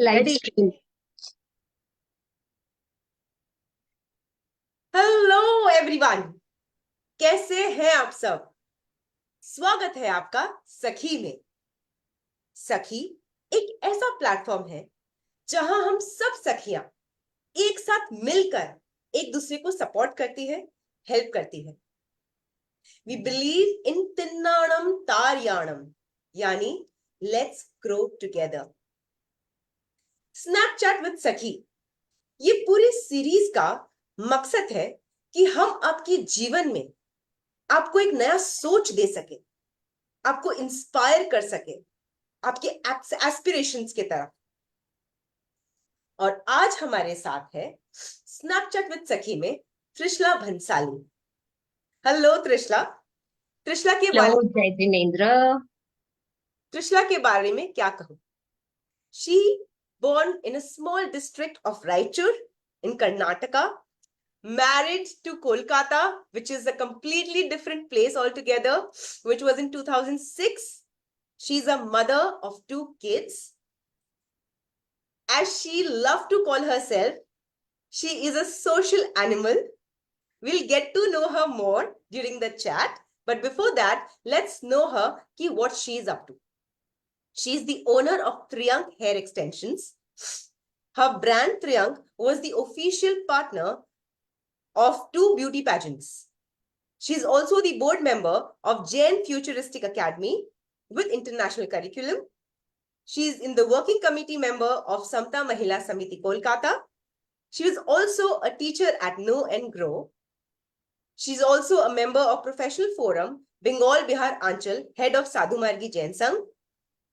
Live ready. Stream. Hello everyone, कैसे हैं आप सब। स्वागत है आपका सखी में। सखी एक ऐसा प्लेटफॉर्म है जहां हम सब सखियां एक साथ मिलकर एक दूसरे को सपोर्ट करती है, हेल्प करती है। वी बिलीव इन तिन्नाणम तार्याणम, यानी let's grow together. Snapchat with सखी, ये पूरी सीरीज का मकसद है कि हम आपके जीवन में आपको एक नया सोच दे सके, आपको इंस्पायर कर सके आपके एस्पिरेशंस की तरफ। और आज हमारे साथ है स्नैपचैट विद सखी में त्रिशला भंसाली। हेलो त्रिशला। त्रिशला के हेलो बारे जय जिनेन्द्र। त्रिशला के बारे में क्या कहूं। She born in a small district of Raichur in Karnataka, married to Kolkata, which is a completely different place altogether, which was in 2006. She's a mother of 2 kids. As she loved to call herself, she is a social animal. We'll get to know her more during the chat. But before that, let's know her ki what she is up to. She is the owner of Triank Hair Extensions. Her brand Triank was the official partner of 2 beauty pageants. She is also the board member of Jain Futuristic Academy with international curriculum. She is in the working committee member of Samta Mahila Samiti Kolkata. She was also a teacher at Know and Grow. She's also a member of Professional Forum, Bengal Bihar Anchal, head of Sadhu Margi Jain Sangh.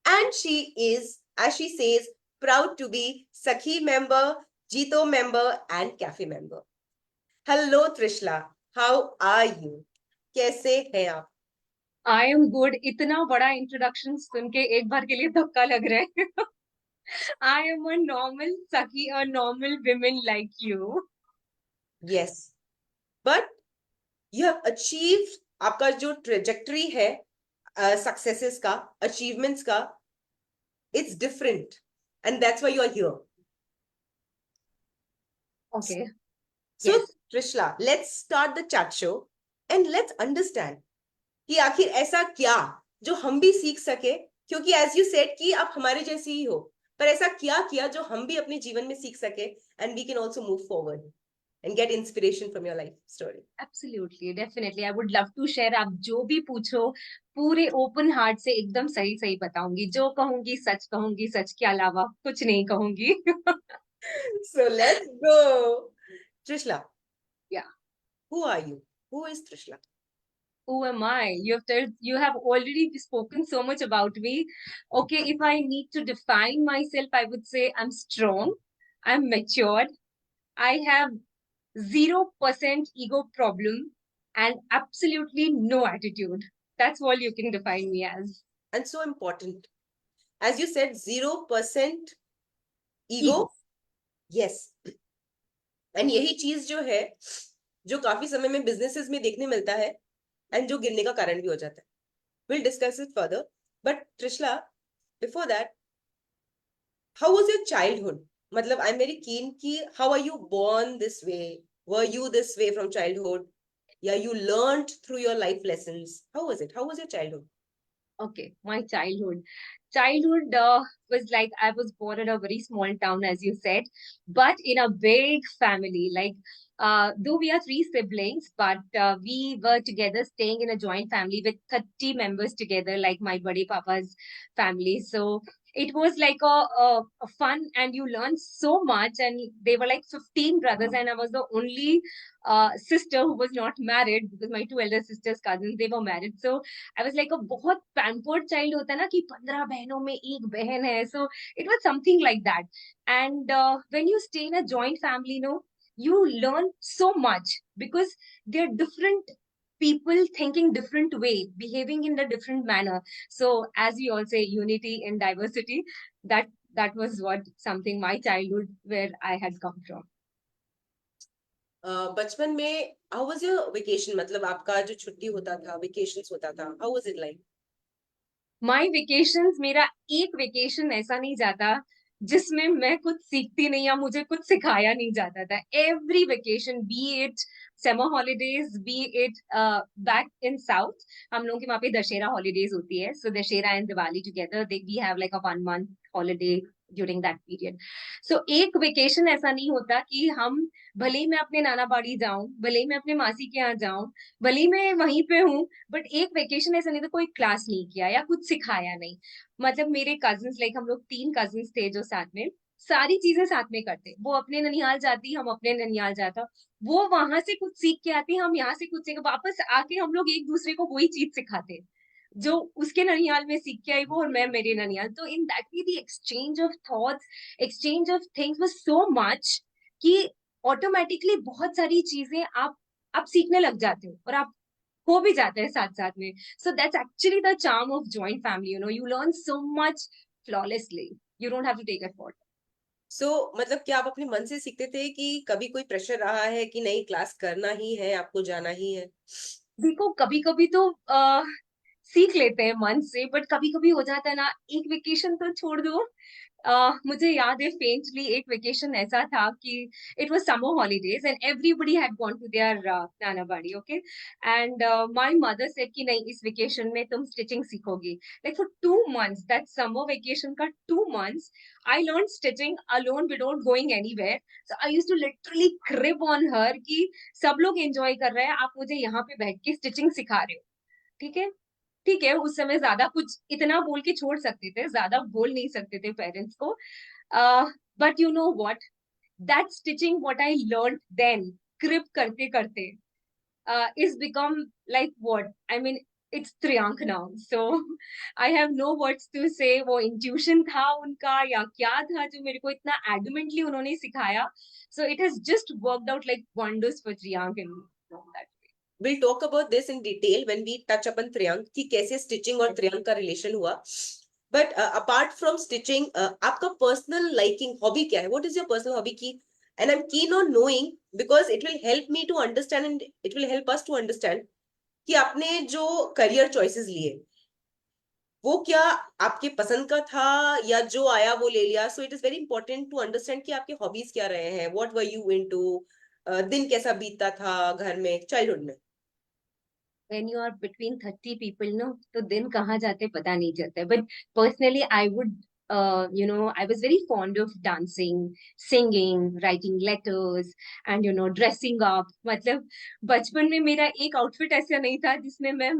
And she is, as she says, proud to be Sakhi member, Jito member, and Cafe member. Hello Trishla, how are you? कैसे हैं आप? I am good. इतना बड़ा introduction सुन के एक बार के लिए धक्का लग रहा है। आई एम अ नॉर्मल सखी, a normal women like you. Yes, but you have achieved, आपका जो ट्रेजेक्टरी है सक्सेसेस का, अचीवमेंट्स का, it's different, and that's why you are here. Okay. So yes. Trishla, let's start the chat show and let's understand कि आखिर ऐसा क्या जो हम भी सीख सके, क्योंकि एज यू सेड कि आप हमारे जैसे ही हो, पर ऐसा क्या किया जो हम भी अपने जीवन में सीख सके and we can also move forward and get inspiration from your life story. Absolutely, definitely, I would love to share. आप जो भी पूछो पूरे ओपन हार्ट से एकदम सही सही बताऊंगी। जो कहूंगी सच कहूंगी, सच के अलावा कुछ नहीं कहूंगी। So let's go. Trishla, या। who are you? Who is Trishla? Who am I? You have already spoken so much about me. Okay, if I need to define myself, I would say I'm strong, I'm matured, I have 0% ego problem, and absolutely no attitude. That's all you can define me as. And so important. As you said, 0% ego. Ego. Yes. And यही चीज जो है, जो काफी समय में businesses में देखने मिलता है एंड जो गिरने का कारण भी हो जाता है। We'll discuss it further. But Trishla, before that, how was your childhood? मतलब I'm very keen कि how are you born this way? Were you this way from childhood? Yeah, you learned through your life lessons. How was it? How was your childhood? Okay, my childhood. Childhood was like I was born in a very small town, as you said, but in a big family. Like, though we are three siblings, but we were together staying in a joint family with 30 members together, like my buddy papa's family. So it was like a fun, and you learn so much. And they were like 15 brothers, and I was the only sister who was not married because my two elder sisters, cousins, they were married. So I was like अ बहुत pampered child होता है ना कि 15 बहनों में एक बहन है, so it was something like that. And when you stay in a joint family, no, you learn so much because they're different people thinking different way, behaving in a different manner. So as we all say, unity in diversity. That was what something my childhood where I had come from. बचपन में how was your vacation? मतलब आपका जो छुट्टी होता था, vacations होता था, how was it like? My vacations, मेरा एक वेकेशन ऐसा नहीं जाता जिसमें मैं कुछ सीखती नहीं या मुझे कुछ सिखाया नहीं जाता था. Every vacation, be it summer holidays, be it back in south, हम लोगों के वहाँ पे दशहरा हॉलीडेज होती है. So Dussehra and Diwali together, they we have like a 1 month holiday during that period. So एक वेकेशन ऐसा नहीं होता कि हम, भले ही मैं अपने नाना बाड़ी जाऊं, भले ही मैं अपने मासी के यहाँ जाऊं, भले ही मैं वहीं पे हूँ, बट एक वेकेशन ऐसा नहीं था कोई क्लास नहीं किया या कुछ सिखाया नहीं. मतलब मेरे कजिन्स, लाइक हम लोग 3 कजिन्स थे जो साथ में सारी चीजें साथ में करते. वो अपने ननिहाल जाती, हम अपने ननिहाल जाता. वो वहां से कुछ सीख के आती, हम यहाँ से कुछ सीख, वापस आके हम लोग एक दूसरे को वही चीज सिखाते जो उसके ननिहाल में सीख के आई वो, और मैं मेरे ननिहाल. तो इन that way the exchange of thoughts, exchange of things was so much कि ऑटोमेटिकली बहुत सारी चीजें आप सीखने लग जाते हो और आप हो भी जाते हैं साथ साथ में. So that's actually the charm of joint family. You learn so much flawlessly. You don't have to take effort. सो मतलब क्या आप अपने मन से सीखते थे कि कभी कोई प्रेशर रहा है कि नहीं क्लास करना ही है, आपको जाना ही है? देखो, कभी कभी तो सीख लेते हैं मन से, बट कभी कभी हो जाता है ना, एक वेकेशन तो छोड़ दो. मुझे याद है फेंटली, एक वेकेशन ऐसा था कि it was summer holidays and everybody had gone to their नाना बाड़ी. Okay, and my mother said कि नहीं, इस वेकेशन में तुम स्टिचिंग सीखोगी. Like for 2 months, that summer vacation का 2 months, I learn stitching alone without going anywhere. So I used to literally crib on her कि सब लोग एंजॉय कर रहे हैं, आप मुझे यहाँ पे बैठ के स्टिचिंग सिखा रहे हो. ठीक है, ठीक है. उस समय ज्यादा कुछ इतना बोल के छोड़ सकते थे, ज्यादा बोल नहीं सकते थे पेरेंट्स को. But you know what, that stitching what I learn then, crib करते करते, is become like what I mean, it's Triyank now. So I have no words to say. वो इंट्यूशन था उनका या क्या था जो मेरे को इतना एडमेंटली उन्होंने सिखाया. So it has just worked out like wonders for Triyank in that. We'll talk about this in detail when we touch upon Triyank कि कैसे स्टिचिंग और त्रियांक का रिलेशन हुआ. बट अपार्ट फ्रॉम स्टिचिंग, आपका पर्सनल लाइकिंग हॉबी क्या है? What is your personal hobby की? And I am keen on knowing because it will help me to understand and it will help us to understand कि आपने जो career choices लिए वो क्या आपके पसंद का था या जो आया वो ले लिया. So it is very important to understand कि आपके हॉबीज क्या रहे हैं, व्हाट वर यू इनटू, दिन कैसा बीतता था घर में चाइल्डहुड में. when you are between 30 people, no, तो दिन कहाँ जाते पता नहीं चलता. But personally, I would, I was very fond of dancing, singing, writing letters, and dressing up. मतलब बचपन में मेरा एक आउटफिट ऐसा नहीं था जिसमें मैं,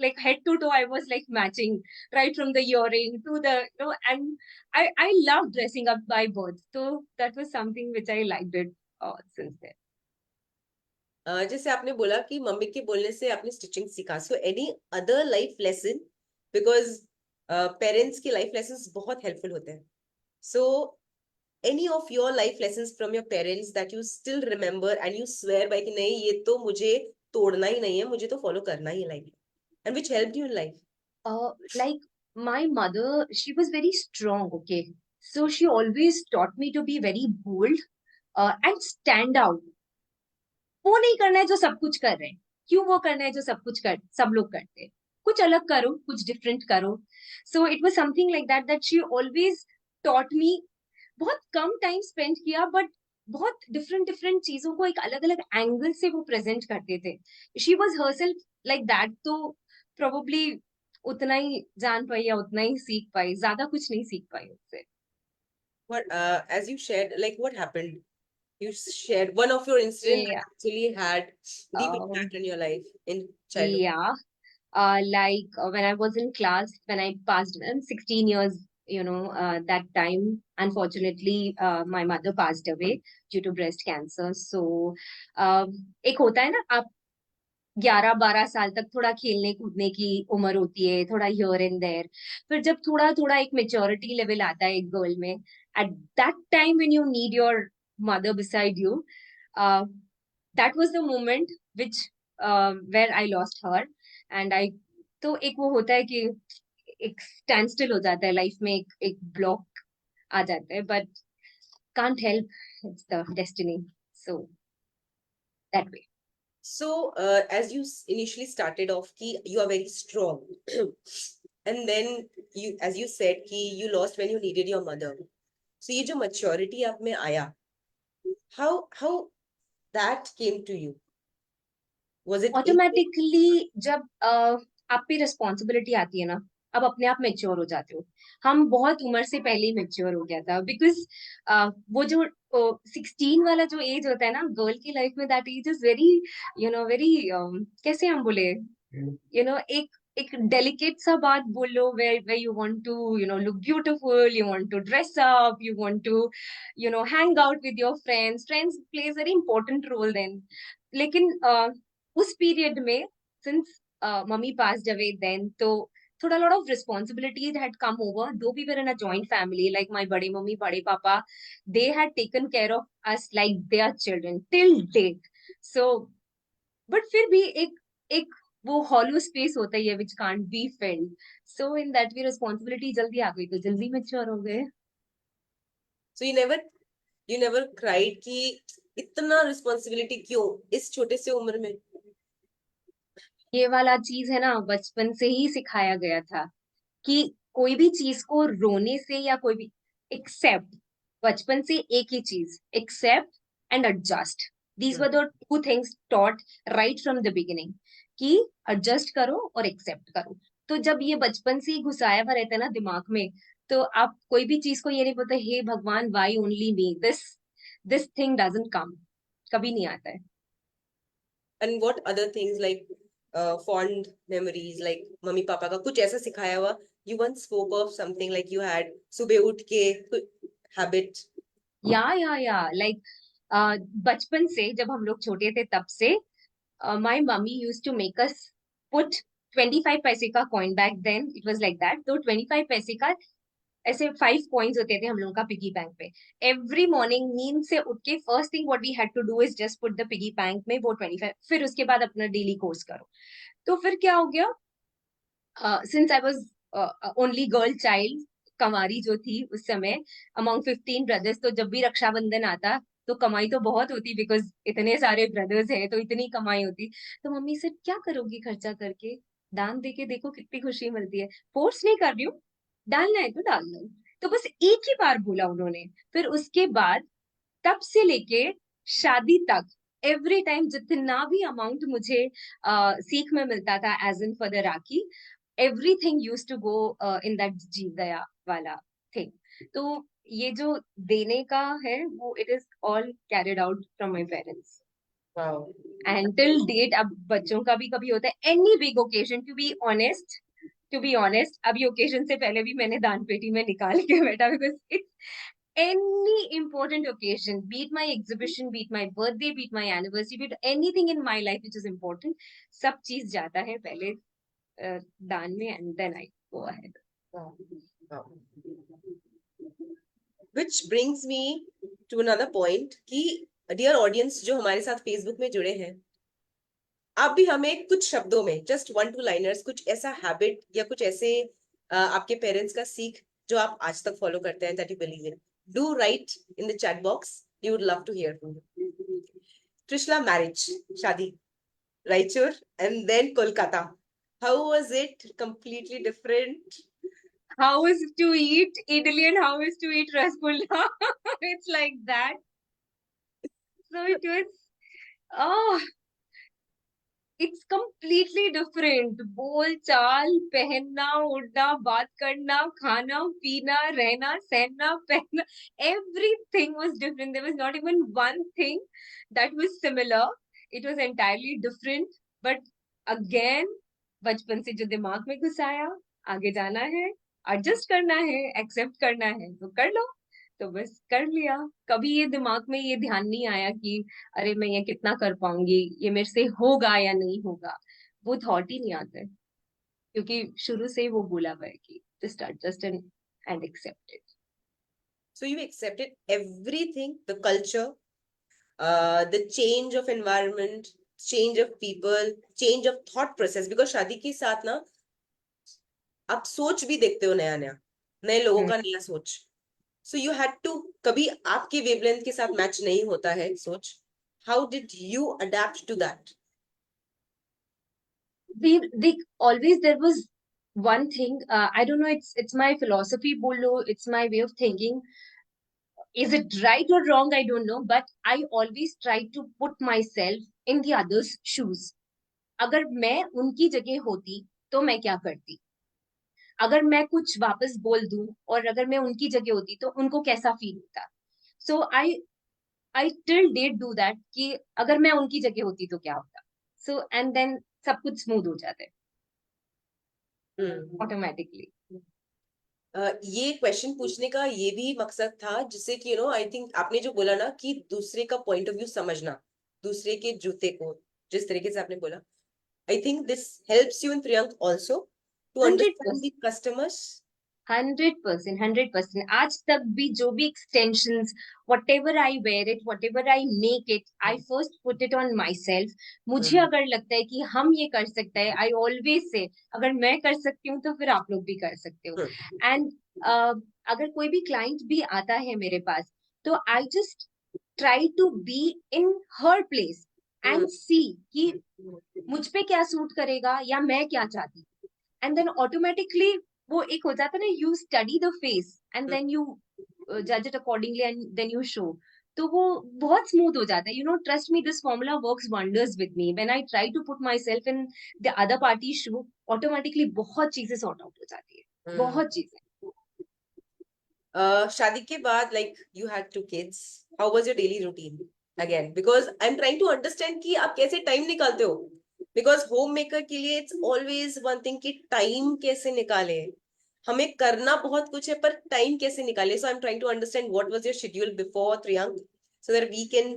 like head to toe I was like matching, right from the earring to the, and I love dressing up by birth. So that was something which I liked it since then. जैसे आपने बोला कि mummy के बोलने से आपने stitching सीखा. So any other life lesson, because parents की लाइफ लेसन बहुत हेल्पफुल होते हैं. So any of your life lesson from your parents that you still remember and you swear by कि नहीं ये तो मुझे तोड़ना ही नहीं है, मुझे तो फॉलो करना ही है life, and which help you in life. Like my mother, she was very strong, okay? So she always taught me to be very bold and stand out. वो नहीं करना है जो सब कुछ कर रहे हैं. क्यों वो करना है जो सब लोग करते हैं? कुछ अलग करो, कुछ डिफरेंट करो. सो it was something like that, that she always taught me. बहुत कम टाइम स्पेंड किया, बट बहुत डिफरेंट डिफरेंट चीजों को एक अलग अलग एंगल से वो प्रेजेंट करते थे. She was herself like that. तो प्रोबेबली उतना ही जान पाई या उतना ही सीख पाई, ज्यादा कुछ नहीं सीख पाई उससे. What as you shared, like what happened? You shared one of your incident Yeah. that actually had deep Um, impact in your life in childhood. yeah. When I was in class, when I passed 16 years, that time, unfortunately, my mother passed away due to breast cancer. So, एक होता है ना, आप 11-12 साल तक थोड़ा खेलने कूदने की उम्र होती है, थोड़ा हियर एंड देयर. फिर जब थोड़ा थोड़ा एक मेच्योरिटी लेवल आता है एक गर्ल में, at that time when you need your mother beside you, that was the moment which were I lost her. And I, तो एक वो होता है कि एक स्टैंड स्टिल हो जाता है लाइफ में, एक एक ब्लॉक आ जाता है, but can't help, it's the destiny. So that way. So, as you initially started off, ki you are very strong, and then you, as you said, ki you lost when you needed your mother. So ये जो maturity आप में आया, how that came to you? Was it in? Automatically जब आप पे responsibility आती है ना, अब अपने आप मेच्योर हो जाते हो। हम बहुत उम्र से पहले ही मेच्योर हो गया था, बिकॉज वो जो 16 वाला जो एज होता है ना गर्ल की लाइफ में, that age is very, very, कैसे हम बोले, एक एक डेलिकेट सा बात बोलो, where you want to look beautiful, you want to dress up, you want to hang out with your friends plays very important role then. लेकिन उस पीरियड में, since mummy passed away then, तो थोड़ा lot of responsibilities had come over, though we were in a joint family, like my bade mummy, bade papa, they had taken care of us like their children till date. So but फिर भी एक वो hollow space होता ही है which can't be filled. So in that way responsibility जल्दी आ गई तो जल्दी मैच्योर हो गए। So you never cried कि इतना रिस्पॉन्सिबिलिटी क्यों इस छोटे से उम्र में? ये वाला चीज है ना, बचपन से ही सिखाया गया था कि कोई भी चीज को रोने से या कोई भी एक्सेप्ट, बचपन से एक ही चीज, accept and adjust. These were the two things taught right from the beginning, कि एडजस्ट करो और एक्सेप्ट करो। तो जब ये बचपन से ही घुसाया हुआ रहता है ना दिमाग में, तो आप कोई भी चीज को ये नहीं बोलते हे भगवान why only me, this thing doesn't come, कभी नहीं आता है। And what other things like fond memories like mummy papa का कुछ ऐसा सिखाया हुआ? You once spoke of something like you had सुबह उठ के habit. या लाइक बचपन से जब हम लोग छोटे थे तब से my mummy used to make us put 25 पैसे का coin, back then it was like that. तो 25 पैसे का ऐसे 5 कॉइन्स होते थे हम लोगों का पिगी बैंक पे। एवरी मॉर्निंग नींद से उठ के first thing what we had to do is just put the piggy bank में वो 25, फिर उसके बाद अपना डेली कोर्स करो। तो फिर क्या हो गया, since I was only girl child, Kumari जो थी उस समय अमंग 15 ब्रदर्स, तो जब भी रक्षाबंधन आता तो कमाई तो बहुत होती, बिकॉज इतने सारे ब्रदर्स हैं तो इतनी कमाई होती। तो मम्मी से क्या करोगी खर्चा करके, दान देके देखो कितनी खुशी मिलती है। फोर्स नहीं कर रही हूँ, डालना है तो डाल लो। तो बस एक ही बार बोला उन्होंने। फिर उसके बाद तब से लेके शादी तक एवरी टाइम जितना भी अमाउंट मुझे सीख में मिलता था as in for the Rakhi, everything used to go in that जीव दया वाला थिंग। तो ये जो देने का है वो it is all carried out from my parents. Wow. And till date अब बच्चों का भी कभी होता है any big occasion, to be honest अभी ओकेजन से पहले भी मैंने दान पेटी में निकाल के बैठा, because it's any important occasion, be it my exhibition, be it my birthday, be it my anniversary, be it anything in my life which is important, सब चीज जाता है पहले दान में, and then I go ahead. Wow. Wow. Which brings me to another point कि dear audience जो हमारे साथ फेसबुक में जुड़े हैं, आप भी हमें कुछ शब्दों में जस्ट 1-2 लाइनर्स कुछ ऐसा हैबिट या कुछ ऐसे आपके पेरेंट्स का सीख जो आप आज तक फॉलो करते हैं that you believe in, do write in the chat box, we would love to hear from you. Trishla, marriage, शादी, Raichur and then Kolkata, how was it? Completely different? How is to eat idli and how is to eat rasgulla? It's like that. So it was, oh, it's completely different. बोल चाल, पहनना, उड़ना, बात करना, खाना, पीना, रहना, सहना, पहनना, everything was different. There was not even one thing that was similar. It was entirely different. But again, बचपन से जो दिमाग में घुसाया, आगे जाना है, एडजस्ट करना है, एक्सेप्ट करना है तो कर लो। तो बस कर लिया। कभी ये दिमाग में ये ध्यान नहीं आया कि अरे मैं ये कितना कर पाऊंगी, ये मेरे से होगा या नहीं होगा, वो थॉट ही नहीं आता है, क्योंकि शुरू से ही वो बोला हुआ है कि just adjust and accept it. So you accepted everything, the culture, the change of environment, change of people, change of thought process, because शादी के साथ ना आप सोच भी देखते हो नया नया, नए लोगों का नया सोच। सो यू हैड टू, कभी आपके वेवलेंथ के साथ मैच नहीं होता है सोच, how did you adapt to that? they always, there was one thing, I don't know, it's my philosophy बोलो, it's my way of thinking. Is it right or wrong? I don't know, but I always try to put myself in the other's shoes. अगर मैं उनकी जगह होती तो मैं क्या करती, अगर मैं कुछ वापस बोल दूं और अगर मैं उनकी जगह होती तो उनको कैसा फील होता. सो आई टिल डेट डू दैट कि अगर मैं उनकी जगह होती तो क्या होता. सो एंड देन सब कुछ स्मूथ हो जाता है ऑटोमेटिकली. ये क्वेश्चन पूछने का ये भी मकसद था जिससे कि आई थिंक आपने जो बोला ना कि दूसरे का पॉइंट ऑफ व्यू समझना, दूसरे के जूते को जिस तरीके से आपने बोला, I think this helps you in Priyank also to hundred understand the customers. 100%, 100%. आज तक भी जो भी extensions, whatever I wear it, whatever I make it, I first put it on myself. मुझे अगर लगता है कि हम ये कर सकते हैं, आई ऑलवेज से अगर मैं कर सकती हूँ तो फिर आप लोग भी कर सकते हो. एंड अगर कोई भी क्लाइंट भी आता है मेरे पास तो I just try to be in her place and see कि मुझ पे क्या सूट करेगा या मैं क्या चाहती. एंड देन ऑटोमेटिकली वो एक हो जाता है ना, you study the face and then you जज it accordingly and then you show. तो वो बहुत स्मूथ हो जाता है. You know, trust me, this formula works wonders with me. When I try to put my self in the other party shoe, automatically बहुत चीजें sort out हो जाती है, बहुत चीजें. शादी के बाद like you had two kids, how was your daily routine again, because I am trying to understand कि आप कैसे टाइम निकालते हो, बिकॉज होम मेकर के लिए इट्स ऑलवेज वन थिंग कि टाइम कैसे निकाले. हमें करना बहुत कुछ है पर टाइम कैसे निकाले. So I am trying to understand what was your schedule before Priyank so that we can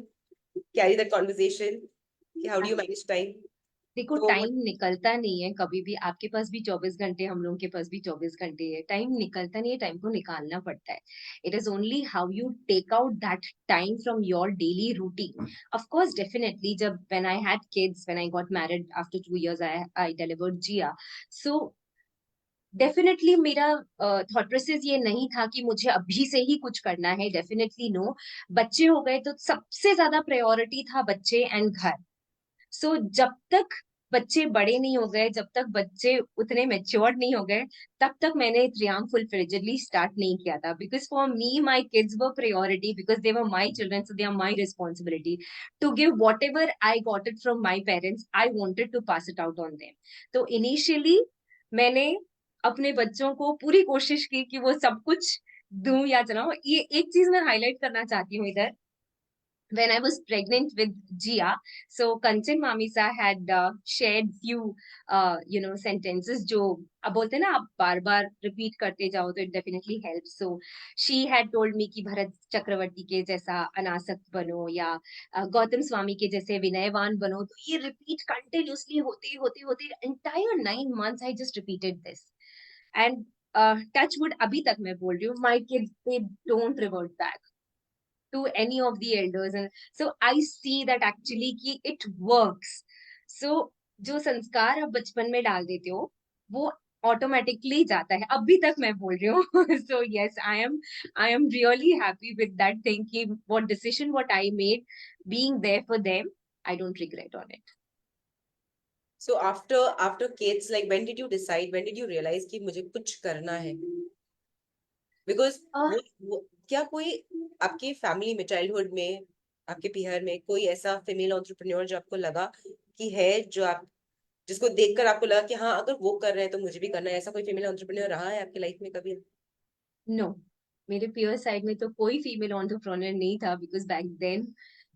carry that conversation कि how do you manage time. देखो, तो टाइम निकलता नहीं है कभी भी. आपके पास भी 24 घंटे, हम लोगों के पास भी 24 घंटे है. टाइम निकलता नहीं है, टाइम को निकालना पड़ता है. It is only how you take out that time from your daily routine. Of course, definitely, जब when I had kids, when I got married after 2 years, I delivered Jiya. So definitely मेरा thought process ये नहीं था कि मुझे अभी से ही कुछ करना है. Definitely no. बच्चे हो गए तो सबसे ज्यादा प्रायोरिटी था बच्चे एंड घर. सो जब तक बच्चे बड़े नहीं हो गए, जब तक बच्चे उतने मेच्योर्ड नहीं हो गए, तब तक मैंने त्रियांग फुल फ्लेजेडली स्टार्ट नहीं किया था. Because for me my kids were priority, because they were my children, so they are my responsibility to give whatever I got it from my parents. I wanted to pass it out on them. तो initially मैंने अपने बच्चों को पूरी कोशिश की कि वो सब कुछ दूं या चलाऊं. ये एक चीज मैं हाईलाइट करना चाहती हूँ इधर. When I was pregnant with Jia, so Kanchan Mamisa had shared few, sentences जो अब बोलते हैं ना, आप बार बार रिपीट करते जाओ तो it definitely helps. So she had told me कि भरत चक्रवर्ती के जैसा अनासक्त बनो या गौतम स्वामी के जैसे विनयवान बनो. तो ये रिपीट कंटिन्यूसली होते होते होते entire 9 months I just repeated this. And touch wood, अभी तक मैं बोल रही हूँ, my kids, they don't revert back to any of the elders. And so I see that actually कि it works. So जो संस्कार आप बचपन में डाल देते हो वो ऑटोमेटिकली जाता है. अभी तक मैं बोल रही हूँ. So yes, I am really happy with that thing कि what decision what I made, being there for them, I don't regret on it. So after kids, like when did you decide, when did you realize कि मुझे कुछ करना है? Because uh, वो क्या कोई आपके फैमिली में, चाइल्डहुड में, आपके पीहर में कोई ऐसा फीमेल एंटरप्रेन्योर जो आपको लगा कि है, जो आप जिसको देखकर आपको लगा कि हाँ अगर वो कर रहे हैं तो मुझे भी करना है, ऐसा कोई फीमेल एंटरप्रेन्योर रहा है आपकी लाइफ में कभी? नो, मेरे पीयर साइड में तो कोई फीमेल एंटरप्रेन्योर नहीं था. बिकॉज बैक देन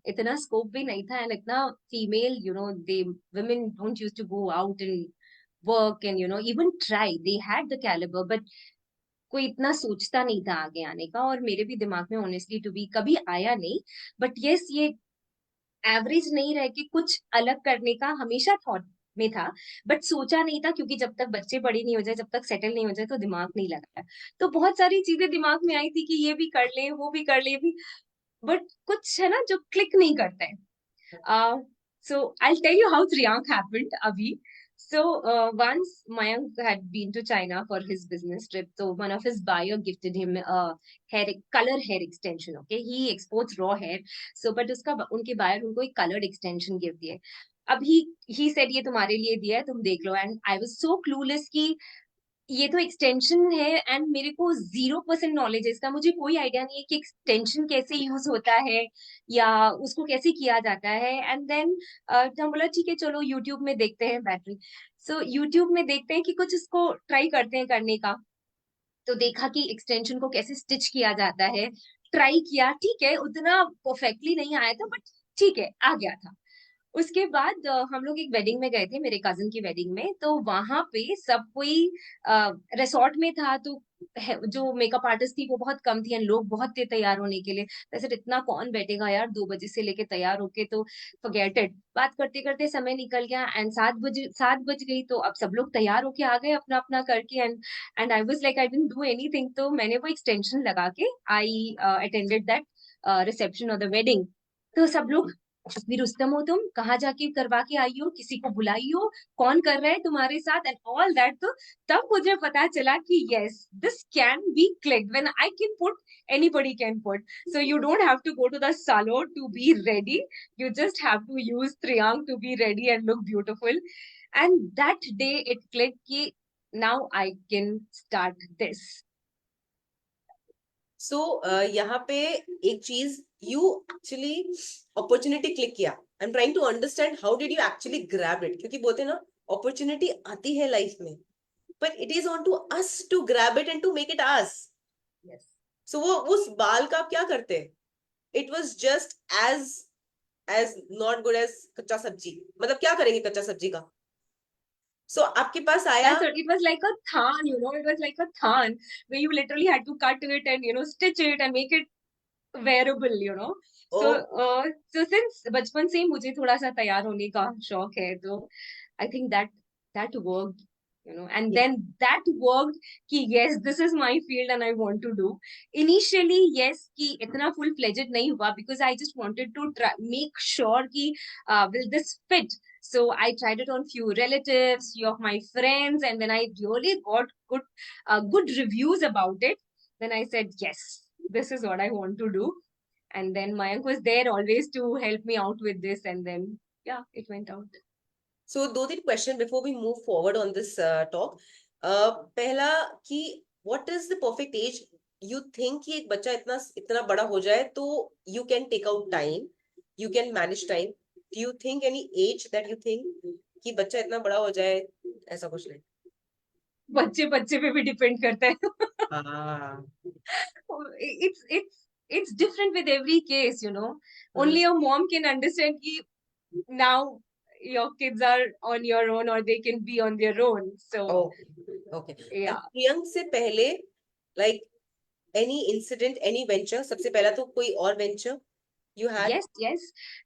इतना स्कोप भी नहीं था. एंड इतना female, they women don't used to go out and work and even try. They had the caliber, but कोई इतना सोचता नहीं था आगे आने का. और मेरे भी दिमाग में ऑनेस्टली टू बी कभी आया नहीं. बट यस, ये एवरेज नहीं रह के कुछ अलग करने का हमेशा थॉट में था. बट सोचा नहीं था, क्योंकि जब तक बच्चे बड़े नहीं हो जाए, जब तक सेटल नहीं हो जाए, तो दिमाग नहीं लगा. तो बहुत सारी चीजें दिमाग में आई थी कि ये भी कर ले, वो भी कर ले भी. बट कुछ है ना जो क्लिक नहीं करता है. So I'll tell you how Triyank happened, Abhi. So once Mayank had been to China for his business trip, so one of his buyer gifted him a color hair extension. Okay, he exports raw hair. So but उसका उनके buyer उनको एक colored extension gift दिए. अब he said ये तुम्हारे लिए दिया है, तुम देख लो. And I was so clueless कि ये तो एक्सटेंशन है एंड मेरे को 0% नॉलेज है इसका, मुझे कोई आइडिया नहीं है कि एक्सटेंशन कैसे यूज होता है या उसको कैसे किया जाता है। एंड देन हम बोला ठीक है चलो यूट्यूब में देखते हैं बैटरी। सो यूट्यूब में देखते हैं कि कुछ इसको ट्राई करते हैं करने का। तो देखा कि एक्सटेंशन को कैसे स्टिच किया जाता है, ट्राई किया, ठीक है उतना परफेक्टली नहीं आया था बट ठीक है आ गया था। उसके बाद हम लोग एक वेडिंग में गए थे, मेरे कजन की वेडिंग में, तो वहां पे सब कोई रिसोर्ट में था, तो जो मेकअप आर्टिस्ट थी वो बहुत कम थी और लोग बहुत थे तैयार होने के लिए। वैसे इतना कौन बैठेगा यार 2 बजे से लेके तैयार होके, तो फॉरगेट इट। बात करते करते समय निकल गया एंड 7 बज गई, तो अब सब लोग तैयार होके आ गए अपना अपना करके। And I was like I didn't do anything, तो मैंने वो एक्सटेंशन लगा के I attended that reception of the wedding. तो सब लोग, भी रुस्तम हो तुम, कहाँ जाके करवा के आई हो, किसी को बुलाई हो, कौन कर रहा है तुम्हारे साथ एंड ऑल दैट। तो तब मुझे पता चला कि yes this can be click when I can put, anybody can put. So you don't have to go to the salon to be ready, you just have to use Triank to be ready and look beautiful. And that day it clicked ki now I can start this. So यहाँ पे एक चीज, you actually opportunity click किया। I am trying to understand how did you actually grab it, क्योंकि बोलते हैं ना opportunity आती है लाइफ में, but it is on to us to grab it and to make it us. Yes. So वो उस बाल का आप क्या करते? It was just as not good as कच्चा सब्जी, मतलब क्या करेंगे कच्चा सब्जी का? सो आपके पास आया। That's it. It was like a thorn, you know, it was like a thorn where you literally had to cut it and, you know, stitch it and make it wearable, you know. O, So so since बचपन से ही मुझे थोड़ा सा तैयार होने का शौक है, तो I think that worked, you know, and then that worked कि yes this is my field and I want to do. Initially yes कि इतना full fledged नहीं हुआ because I just wanted to try make sure कि will this fit. So I tried it on few relatives, few of my friends, and then I really got good reviews about it. Then I said yes, this is what I want to do. And then Mayank was there always to help me out with this. And then, yeah, it went out. So दो तीन question before we move forward on this talk. पहला कि what is the perfect age you think कि एक बच्चा इतना इतना बड़ा हो जाए तो you can take out time, you can manage time? Do you think any age that you think कि बच्चा इतना बड़ा हो जाए? ऐसा कुछ नहीं। बच्चे बच्चे पे भी डिपेंड करता है. हाँ। It's different with every case, you know. Only a mom can understand कि now your kids are on your own or they can be on their own. So okay. yeah. Priyank से पहले like any incident, any venture? सबसे पहला तो कोई और venture you had? Yes, yes.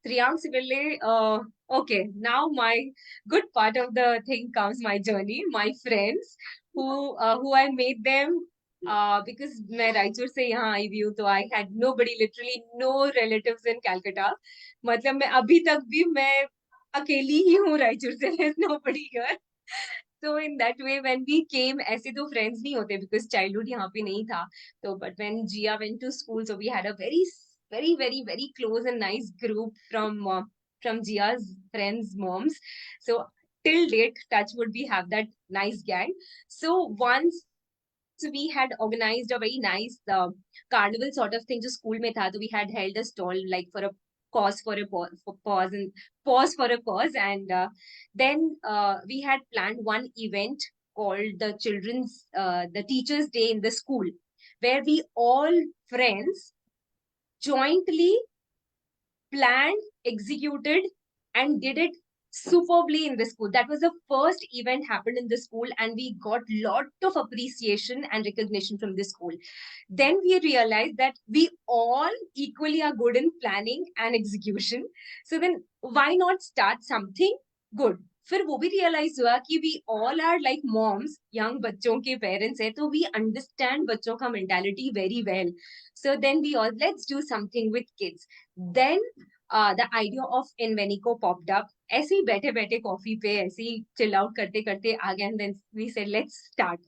Triyank Sibille, okay, now my good part of the thing comes, my journey, my friends who I made them because मैं रायचूर से यहाँ आई हुई हूँ, तो I had nobody, literally no relatives in Calcutta. मतलब मैं अभी तक भी मैं अकेली ही हूँ रायचूर से, there's nobody here. So in that way when we came, ऐसे तो friends नहीं होते because childhood यहाँ पे नहीं था. So but when Jia went to school, so we had a very close and nice group from Jia's friends' moms. So till date, touch would we have that nice gang. So once we had organized a very nice carnival sort of thing जो school में था, तो we had held a stall like for a cause for a pause, for pause and pause for a cause. And then we had planned one event called the teachers day in the school, where we all friends jointly planned, executed, and did it superbly in the school. That was the first event happened in the school, and we got lot of appreciation and recognition from the school. Then we realized that we all equally are good in planning and execution. So then why not start something good? फिर वो भी realise हुआ कि we all are like moms, young बच्चों के parents है, तो we understand बच्चों का mentality very well. So then we all, let's do something with kids. Then the idea of Invenico popped up. ऐसे ही बैठे बैठे कॉफी पे ऐसे ही chill out करते करते आ गए, and then we said let's start.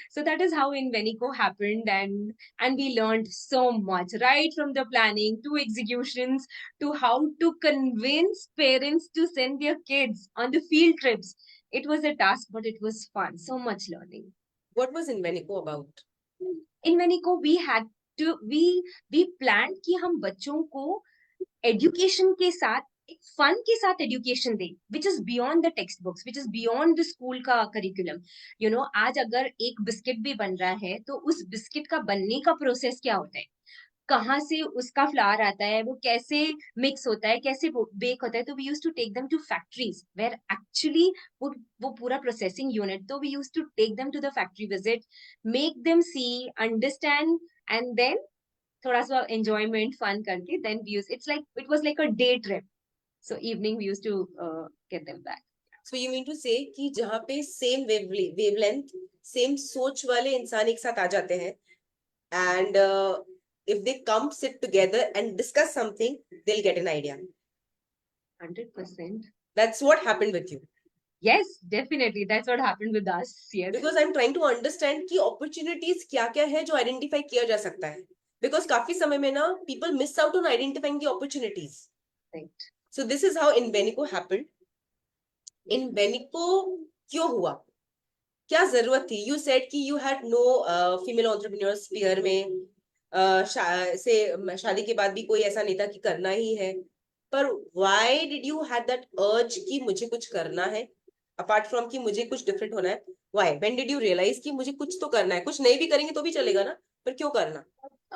So that is how Invenico happened, and we learned so much, right from the planning to executions to how to convince parents to send their kids on the field trips. It was a task, but it was fun. So much learning. What was Invenico about? In Venico, we planned कि हम बच्चों को education के साथ एक fun के साथ education they which is beyond the text books, which is beyond the school का करिकुलम। आज अगर एक बिस्किट भी बन रहा है तो उस बिस्किट का बनने का प्रोसेस क्या होता है, कहाँ से उसका फ्लावर आता है, वो कैसे मिक्स होता है, कैसे बेक होता है। तो we use to take them to factories where actually वो पूरा प्रोसेसिंग यूनिट, तो we use to take them to the factory visit, make them see, understand, and then थोड़ा सा एंजॉयमेंट फन करके then we use its like it was like a day trip. So evening we use to get them back. So you mean to say कि जहाँ पे same wavelength, same सोच वाले इंसान एक साथ आ जाते हैं, and if they come sit together and discuss something, they'll get an idea. 100%. That's what happened with you. Yes, definitely. That's what happened with us. Yes. Because I'm trying to understand कि opportunities क्या क्या है जो identify किया जा सकता है. Because काफी समय में ना people miss out on identifying the opportunities. Right. So this is how Invenico happened. Invenico क्यों हुआ? क्या जरूरत थी? You said कि you had no female entrepreneurs sphere में, शादी के बाद भी कोई ऐसा नहीं था कि करना ही है, पर why did you had that urge कि मुझे कुछ करना है apart from कि मुझे कुछ different होना है? Why? When did you realize कि मुझे कुछ तो करना है? कुछ नहीं भी करेंगे तो भी चलेगा ना, पर क्यों करना?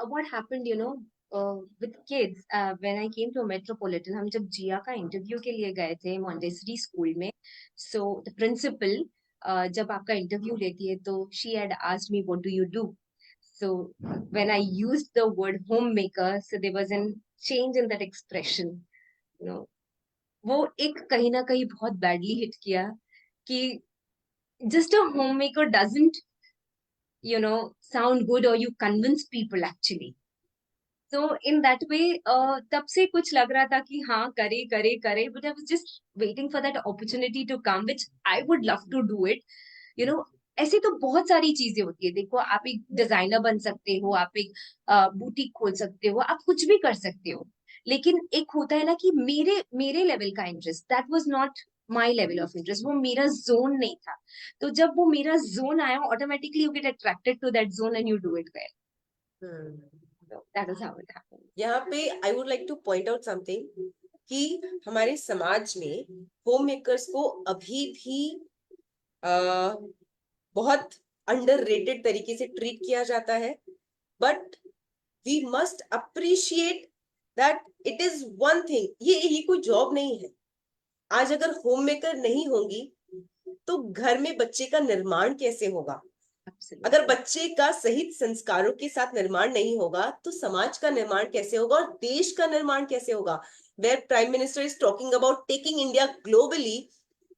What happened, with kids, when I came to Metropolitan, हम जब जिया का इंटरव्यू के लिए गए थे मॉन्टेसरी स्कूल में, so the principal, जब आपका इंटरव्यू लेती है तो she had asked me what do you do. So when I used the word homemaker, so there was a change in that expression. you know वो एक कहीं ना कहीं बहुत बैडली हिट किया कि just a homemaker doesn't sound good or you convince people actually. So in that way, तब से कुछ लग रहा था कि हाँ करे करे करे, but I was just waiting for that opportunity to come, which I would love to do it. you know ऐसी तो बहुत सारी चीजें होती है, देखो आप एक डिजाइनर बन सकते हो, आप एक बुटीक खोल सकते हो, आप कुछ भी कर सकते हो, लेकिन एक होता है ना कि मेरे मेरे लेवल का interest, that was not my level of interest, वो मेरा जोन नहीं था। तो जब वो मेरा जोन आया, automatically you get attracted to that zone and you do it well. That is how it happened. यहाँ पे I would like to point out something कि हमारे समाज में होम मेकर्स को अभी भी बहुत अंडररेटेड तरीके से ट्रीट किया जाता है, but we must appreciate that it is one thing. ये कोई जॉब नहीं है। आज अगर होम मेकर नहीं होंगी तो घर में बच्चे का निर्माण कैसे होगा? अगर बच्चे का सही संस्कारों के साथ निर्माण नहीं होगा तो समाज का निर्माण कैसे होगा और देश का निर्माण कैसे होगा? Where prime minister is talking about taking India globally,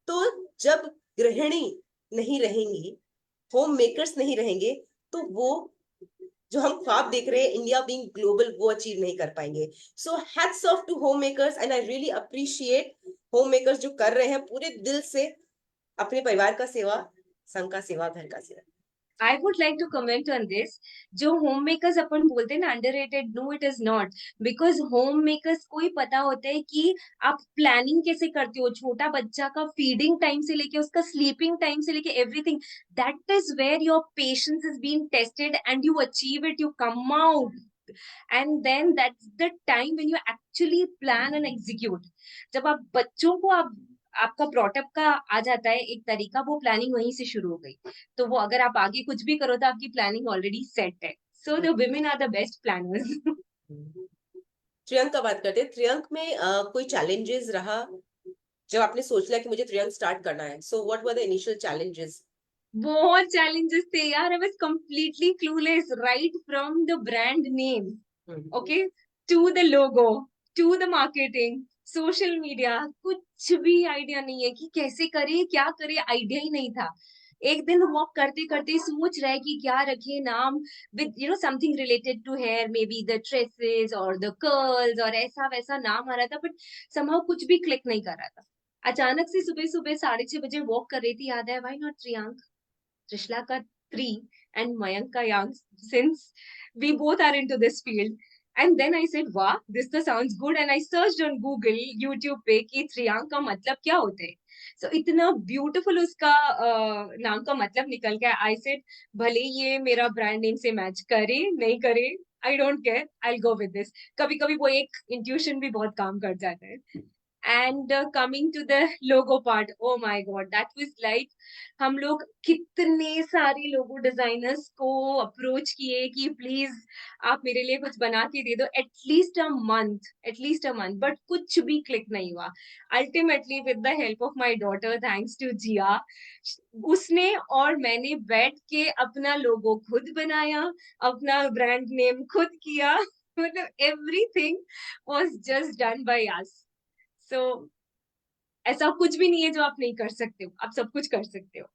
तो जब गृहिणी नहीं रहेंगी, होम मेकर्स नहीं रहेंगे, तो वो जो हम ख्वाब देख रहे हैं इंडिया बीइंग ग्लोबल, वो अचीव नहीं कर पाएंगे। So hats off to home makers and I really appreciate home makers जो कर रहे हैं पूरे दिल से अपने परिवार का सेवा, संघ का सेवा, घर का सेवा। I would like to comment on this. जो होम मेकर्स अपन बोलते हैं ना underrated, no it is not, because home makers को ही पता होता है कि आप प्लानिंग कैसे करते हो, छोटा बच्चा का फीडिंग टाइम से लेके उसका स्लीपिंग टाइम से लेके everything, that is where your patience is being tested and you achieve it, you come out, and then that's the time when you actually plan and execute. जब आप बच्चों को आपका ब्रॉटअप का आ जाता है एक तरीका, वो प्लानिंग वहीं से शुरू हो गई, तो वो अगर आप आगे कुछ भी करो तो आपकी प्लानिंग ऑलरेडी सेट है। So the women are the best planners. Triyank का बात करते हैं। त्रियंक में कोई चैलेंजेस रहा जब आपने सोच लिया कि मुझे त्रियंक स्टार्ट करना है? So what were the initial challenges? बहुत चैलेंजेस थे यार, I was completely clueless right from the brand name, okay, to the logo, to the marketing, social media, कुछ भी आइडिया नहीं है कि कैसे करे क्या करे, आइडिया ही नहीं था। एक दिन वॉक करते करते सोच रहे कि क्या रखे नाम, with something related to hair, maybe the tresses और द कर्ल्स और ऐसा वैसा नाम आ रहा था, बट समहाउ कुछ भी क्लिक नहीं कर रहा था। अचानक से सुबह सुबह 6:30 बजे वॉक कर रही थी, याद है, why not त्रियांक, Trishlaka 3 and Mayanka young, since we both are into this field. And then I said, wow, this the sounds good. And I searched on Google, YouTube पे कि त्रियांक का मतलब क्या होता है. So इतना beautiful उसका नाम का मतलब निकल गया. I said, भले ये मेरा brand name से match करे, नहीं करे, I don't care, I'll go with this. कभी कभी वो एक intuition भी बहुत काम कर जाता है. And coming to the logo part, oh my god, that was like हम लोग कितने सारे लोगो डिजाइनर्स को अप्रोच किए कि प्लीज आप मेरे लिए कुछ बना के दे दो, एटलीस्ट अ मंथ, बट कुछ भी क्लिक नहीं हुआ. Ultimately with the help of my daughter, thanks to Jiya, उसने और मैंने बैठ के अपना लोगो खुद बनाया, अपना ब्रांड नेम खुद किया. मतलब everything was just done by us. So ऐसा कुछ भी नहीं है जो आप नहीं कर सकते हो, आप सब कुछ कर सकते हो.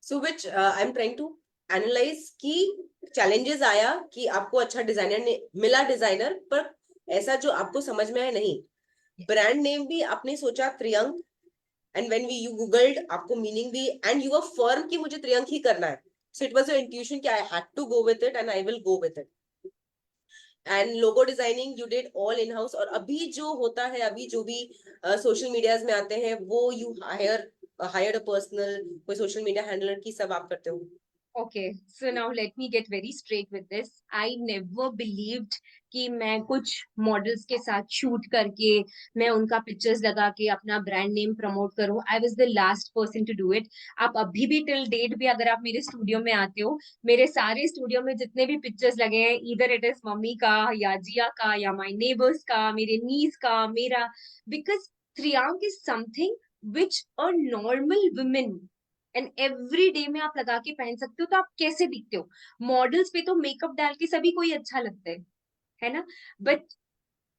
So which I am trying to analyse कि चैलेंजेस आया कि आपको अच्छा डिजाइनर ने मिला, डिजाइनर पर ऐसा जो आपको समझ में आया नहीं. ब्रांड नेम भी आपने सोचा Triyank, and when we you googled आपको मीनिंग भी, एंड यू वर फर्म कि मुझे त्रियंक ही करना है. So it was your intuition कि I had to go with it and I will go with it. And logo designing you did all in house. और अभी जो होता है, अभी जो भी सोशल मीडियाज में आते हैं वो यू हायर अ पर्सनल कोई सोशल मीडिया हैंडलर की सब आप करते हो? Okay, so now let me get very straight with this. I never believed कि मैं कुछ मॉडल्स के साथ शूट करके मैं उनका पिक्चर्स लगा के अपना ब्रांड नेम प्रमोट करूं. I was the last person to do it. आप अभी भी टिल डेट भी अगर आप मेरे स्टूडियो में आते हो, मेरे सारे स्टूडियो में जितने भी पिक्चर्स लगे हैं, इधर इट इज मम्मी का या जिया का या माय नेबर्स का, मेरे नीस का, मेरा, because Triyank is something which a normal women and every day में आप लगा के पहन सकते हो. तो आप कैसे दिखते हो? मॉडल्स पे तो मेकअप डाल के सभी कोई अच्छा लगता है ना? बट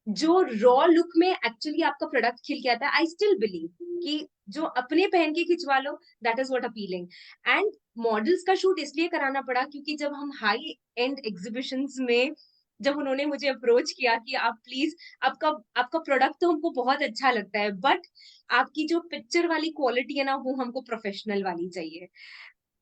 जो रॉ लुक में एक्चुअली आपका प्रोडक्ट खिल के आता है, आई स्टिल बिलीव कि जो अपने पहन के खिंचवा लो, that is what appealing. And models का शूट इसलिए कराना पड़ा क्योंकि जब हम हाई एंड एग्जीबिशंस में, जब उन्होंने मुझे अप्रोच किया कि आप प्लीज, आपका आपका प्रोडक्ट तो हमको बहुत अच्छा लगता है, बट आपकी जो पिक्चर वाली क्वालिटी है ना, वो हमको प्रोफेशनल वाली चाहिए.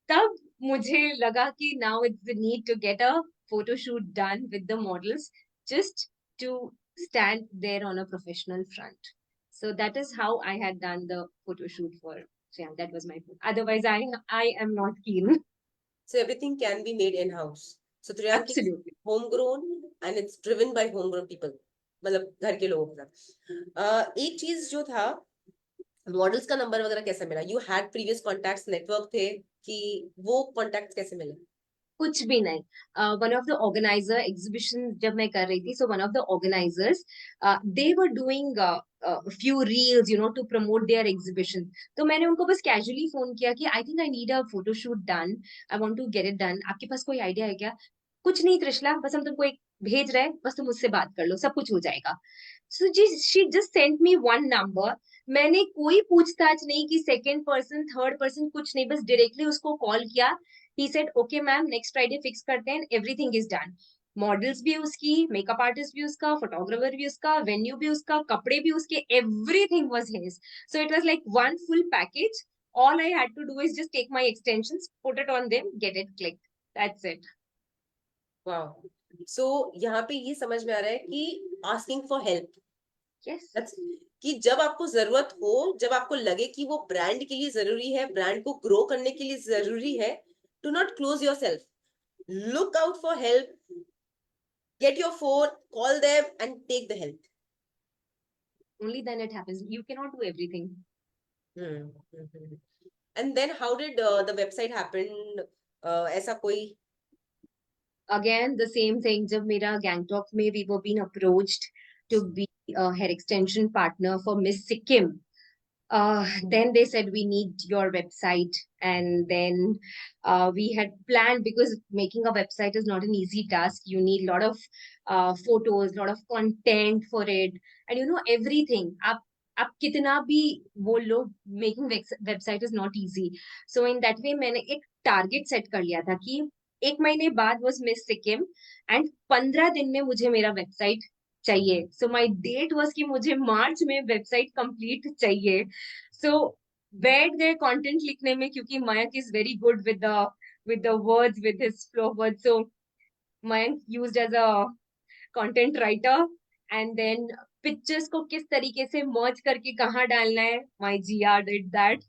तब मुझे लगा कि now it's the need to get a photo shoot done with the models, just to stand there on a professional front. So that is how I had done the photo shoot for. So yeah, that was my point. Otherwise, I am not keen. So everything can be made in house. So Triyank is Absolutely. homegrown and it's driven by homegrown people. मतलब घर के लोगों के साथ. एक चीज जो था, मॉडल्स का नंबर वगैरह कैसे मिला? You had previous contacts, network थे कि वो कॉन्टैक्ट्स कैसे मिले? कुछ भी नहीं. One of the organizer exhibition जब मैं कर रही थी, so one of the organizers, they were doing few reels to promote their exhibition. तो मैंने उनको बस कैजुअली फोन किया कि I think I need a photo shoot done, I want to get it done, आपके पास कोई आइडिया है क्या? कुछ नहीं त्रिशला, बस हम तुमको एक भेज रहे हैं, बस तुम उससे बात कर लो, सब कुछ हो जाएगा. So ji, she just sent me one number. मैंने कोई पूछताछ नहीं कि सेकंड पर्सन थर्ड पर्सन, कुछ नहीं, बस डायरेक्टली उसको कॉल किया. He said, okay ma'am, next Friday fix करते हैं, एवरीथिंग इज डन. मॉडल्स भी उसकी, मेकअप आर्टिस्ट भी उसका, फोटोग्राफर भी उसका, वेन्यू भी उसका, कपड़े भी उसके, everything was his. So it was like one full package. All I had to do is just take my extensions, put it on them, get it clicked. That's it. Wow. So यहाँ पे ये समझ में आ रहा है कि asking for help, Yes. कि जब आपको जरूरत हो, जब आपको लगे कि वो ब्रांड के लिए जरूरी है, ब्रांड को ग्रो करने के लिए जरूरी है, do not close your self, look out for help, get your phone, call them and take the help. Only then it happens. You cannot do everything. And then how did the website happen? ऐसा कोई? Again the same thing. जब मेरा गैंगटॉक में we were being approached to be a hair extension partner for Miss Sikkim. Then they said we need your website, and then we had planned, because making a website is not an easy task. You need a lot of photos, lot of content for it, and everything. आप कितना भी बोल लो, making website is not easy. So in that way मैंने एक target set कर लिया था कि 1 महीने बाद वॉज मिस सिक्किम, एंड 15 दिन में मुझे मेरा वेबसाइट चाहिए. सो माई डेट वॉज कि मुझे मार्च में वेबसाइट कंप्लीट चाहिए. सो बैठ गए कंटेंट लिखने में, क्योंकि Mayank is very good with the words, with his flow word. So Mayank used as a content writer, and then pictures को किस तरीके से मर्ज करके कहाँ डालना है, my GR did that.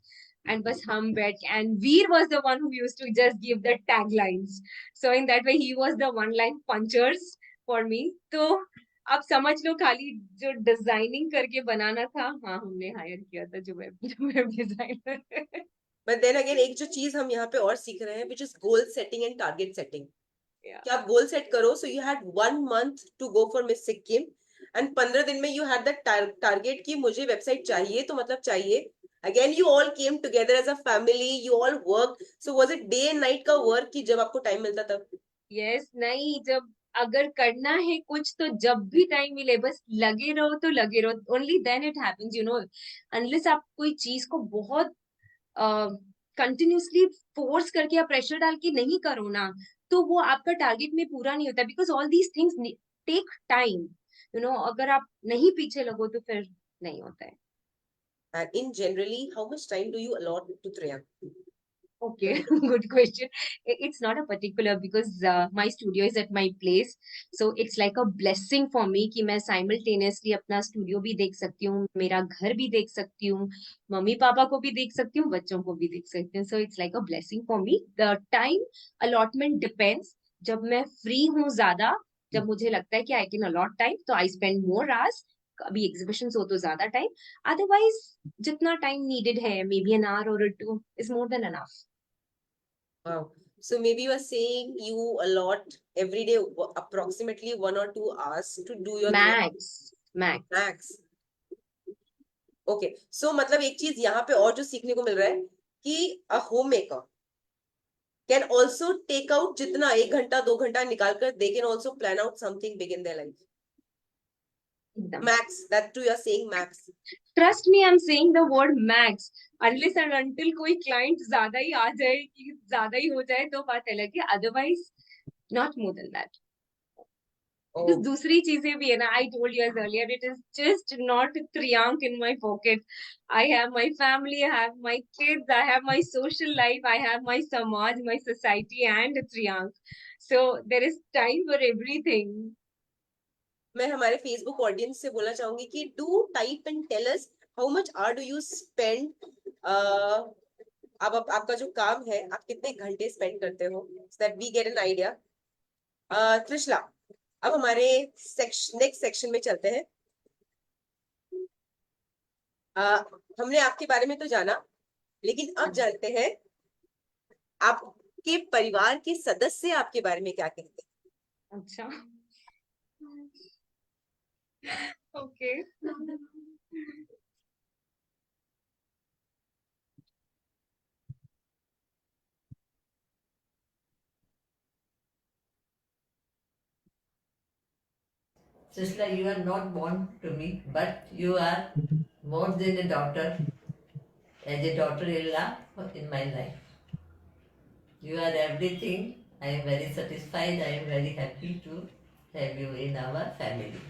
And बस हम बैठ, and Veer was the one who used to just give the taglines. So in that way he was the one line punchers for me. तो आप समझ लो खाली जो डिजाइनिंग करके बनाना था, हाँ हमने हायर किया था जो web designer. But then again एक जो चीज हम यहाँ पे और सीख रहे हैं which is goal setting and target setting. Yeah. कि आप गोल सेट करो. So you had 1 month to go for miss Sikkim and 15 दिन में यू हैड दैट टारगेट कि मुझे वेबसाइट चाहिए तो मतलब चाहिए. Again you all came together as a family, you all work. So was it day and night का work कि जब आपको टाइम मिलता तब? यस, नहीं, जब अगर करना है कुछ तो जब भी टाइम मिले बस लगे रहो तो लगे रहो. Only then it happens, you know. Unless आप कोई चीज को बहुत कंटिन्यूसली फोर्स करके या प्रेशर डाल के नहीं करो ना, तो वो आपका टारगेट में पूरा नहीं होता. Because all these things take time, you know. अगर आप नहीं पीछे लगो तो फिर नहीं होता है. And in generally, how much time do you allot to Triyank? Okay, good question. It's not a particular, because my studio is at my place, so it's like a blessing for me कि मैं simultaneously अपना studio भी देख सकती हूँ, मेरा घर भी देख सकती हूँ, मम्मी पापा को भी देख सकती हूँ, बच्चों को भी देख सकती हूँ. So it's like a blessing for me. The time allotment depends. जब मैं free हूँ ज्यादा, जब मुझे लगता है कि I can allot time, तो I spend more hours. कभी एग्जीबिशन हो तो ज्यादा टाइम, अदरवाइज जितना टाइम नीडेड है, मे बी एन आवर और two is more than enough. Wow. So maybe you are saying you allot every day approximately 1 or 2 hours to do your max. Max. max. Okay. So मतलब एक चीज यहाँ पे और जो सीखने को मिल रहा है कि a homemaker can also take out जितना 1 घंटा 2 घंटा निकाल कर they can also plan out something big in their life. एकदम. Max. That too you are saying max. Trust me, I am saying the word max. Unless and until कोई client ज्यादा ही आ जाए, कि ज्यादा ही हो जाए तो बात अलग है, otherwise not more than that. Because Oh. दूसरी चीजें भी है ना. आई told you earlier, it is just not Triyank in my pocket. I have my family, I have my kids, I have my social life, I have my samaj, my society, and Triyank. So there is time for everything. मैं हमारे Facebook audience से बोलना चाहूंगी कि do type and tell us how much hour do you spend. अब आपका जो काम है आप कितने घंटे स्पेंड करते हो, so that we get an idea. Trishla, अब हमारे नेक्स्ट सेक्शन में चलते हैं. हमने आपके बारे में तो जाना, लेकिन अब जानते हैं आपके परिवार के सदस्य आपके बारे में क्या कहते हैं. अच्छा. Okay. Sister, you are not born to me, but you are more than a daughter, as a daughter-in-law in my life. You are everything. I am very satisfied. I am very happy to have you in our family.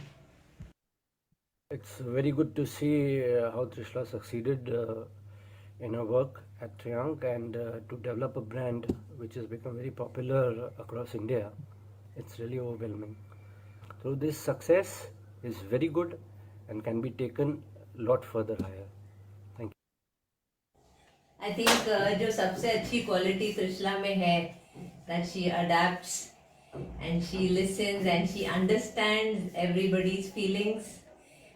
It's very good to see how Trishla succeeded in her work at Triyank and to develop a brand which has become very popular across India. It's really overwhelming. So this success is very good and can be taken a lot further higher. Thank you. I think जो सबसे अच्छी quality Trishala में है, that she adapts and she listens and she understands everybody's feelings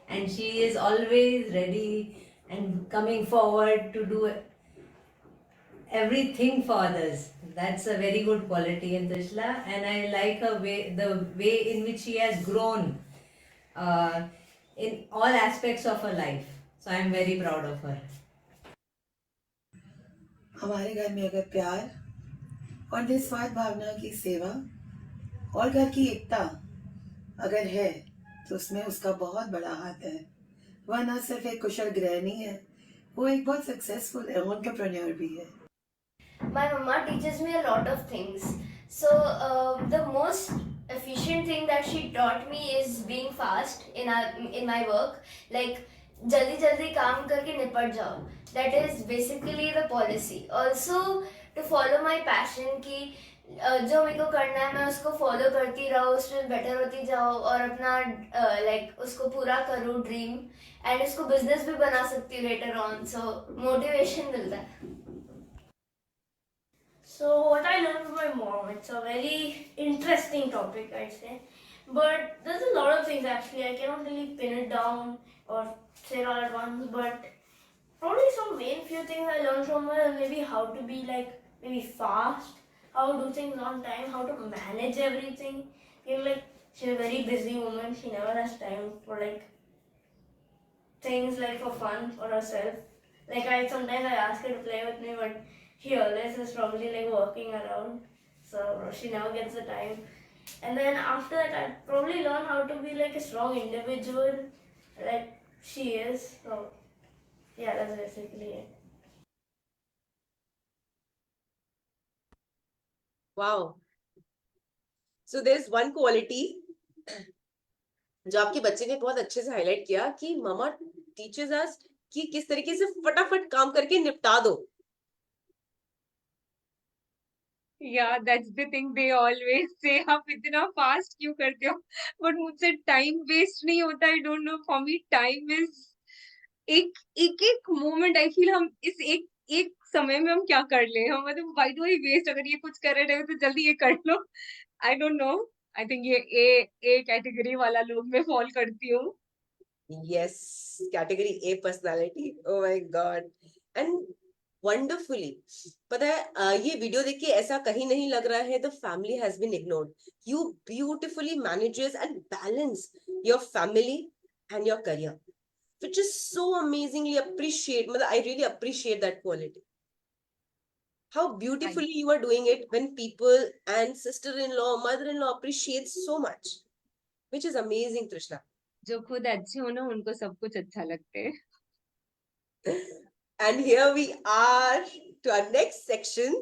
and she is always ready and coming forward to do everything for others. That's a very good quality in Trishla, and I like the way in which she has grown in all aspects of her life. So I'm very proud of her. हमारे घर में अगर प्यार और निस्वार्थ भावना की सेवा और घर की एकता अगर है तो उसमें उसका बहुत बड़ा हाथ है. वह न सिर्फ एक कुशल गृहिणी है, वो एक बहुत सक्सेसफुल एंटरप्रेन्योर भी है. My mama teaches me a lot of things. So the most efficient thing that she taught me is being fast in my work. Like जल्दी जल्दी काम करके निपट जाओ. That is basically the policy. Also to follow my passion कि जो मेरे को करना है मैं उसको फॉलो करती रहूँ, उसमें बेटर होती जाऊँ और अपना लाइक उसको पूरा करूँ ड्रीम, एंड उसको बिजनेस भी बना सकती हूँ लेटर ऑन, सो मोटिवेशन मिलता है. So, what I learned from my mom, it's a very interesting topic, I'd say. But there's a lot of things actually. I cannot really pin it down or say it all at once. But probably some main few things I learned from her, maybe how to be like maybe fast, how to do things on time, how to manage everything. You know, like she's a very busy woman. She never has time for like things like for fun for herself. Like I sometimes I ask her to play with me, but she always is probably like working around, so she never gets the time. And then after that, I probably learn how to be like a strong individual, like she is. So yeah, that's basically it. Wow. So there's one quality जो आपके बच्चे ने बहुत अच्छे से highlight किया कि mama teachers अस कि किस तरीके से फटाफट काम करके निपटा दो. Yeah, that's the thing they always say. आप इतना फास्ट क्यों करते हो? बट मुझसे टाइम वेस्ट नहीं होता. आई don't no, for me time is एक एक एक मोमेंट. आई फील हम इस एक एक समय में हम क्या कर ले, हम मतलब व्हाई डू आई वेस्ट? अगर ये कुछ कर रहे हो तो जल्दी ये कर लो. I don't know. I think ये ए कैटेगरी वाला लोग में फॉल करती हूँ. Yes, category A personality. Oh my God. And wonderfully. पता है ये वीडियो देख के ऐसा कहीं नहीं लग रहा है the family has been ignored. You beautifully manages and balance your family and your career, which is so amazingly appreciate. मतलब I really appreciate that quality. How beautifully you are doing it when people and sister-in-law, mother-in-law appreciate so much, which is amazing, Trishna. जो खुद अच्छे हो ना उनको सब कुछ अच्छा लगते है. And here we are to our next section,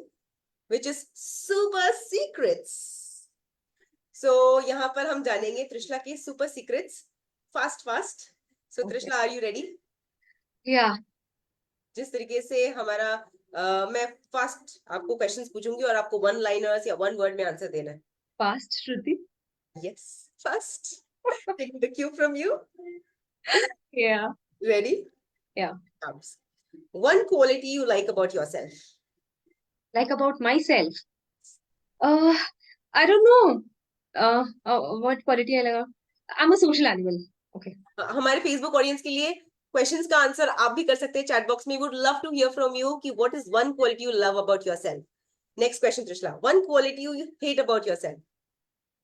which is super secrets. So यहाँ पर हम जानेंगे त्रिशला के super secrets fast. So Okay. Trishla, are you ready? Yeah. जिस तरीके से हमारा मैं फास्ट आपको क्वेश्चंस पूछूंगी और आपको वन लाइनर्स या वन वर्ड में आंसर देना है. Fast, Shruti. Yes, fast. Taking the cue from you. Yeah. Ready? Yeah. Comes. One quality you like about yourself. Like about myself. I don't know. What quality I like. I'm a social animal. Okay. हमारे Facebook audience के लिए questions का answer आप भी कर सकते हैं chat box में. Would love to hear from you कि what is one quality you love about yourself. Next question Trishla. One quality you hate about yourself.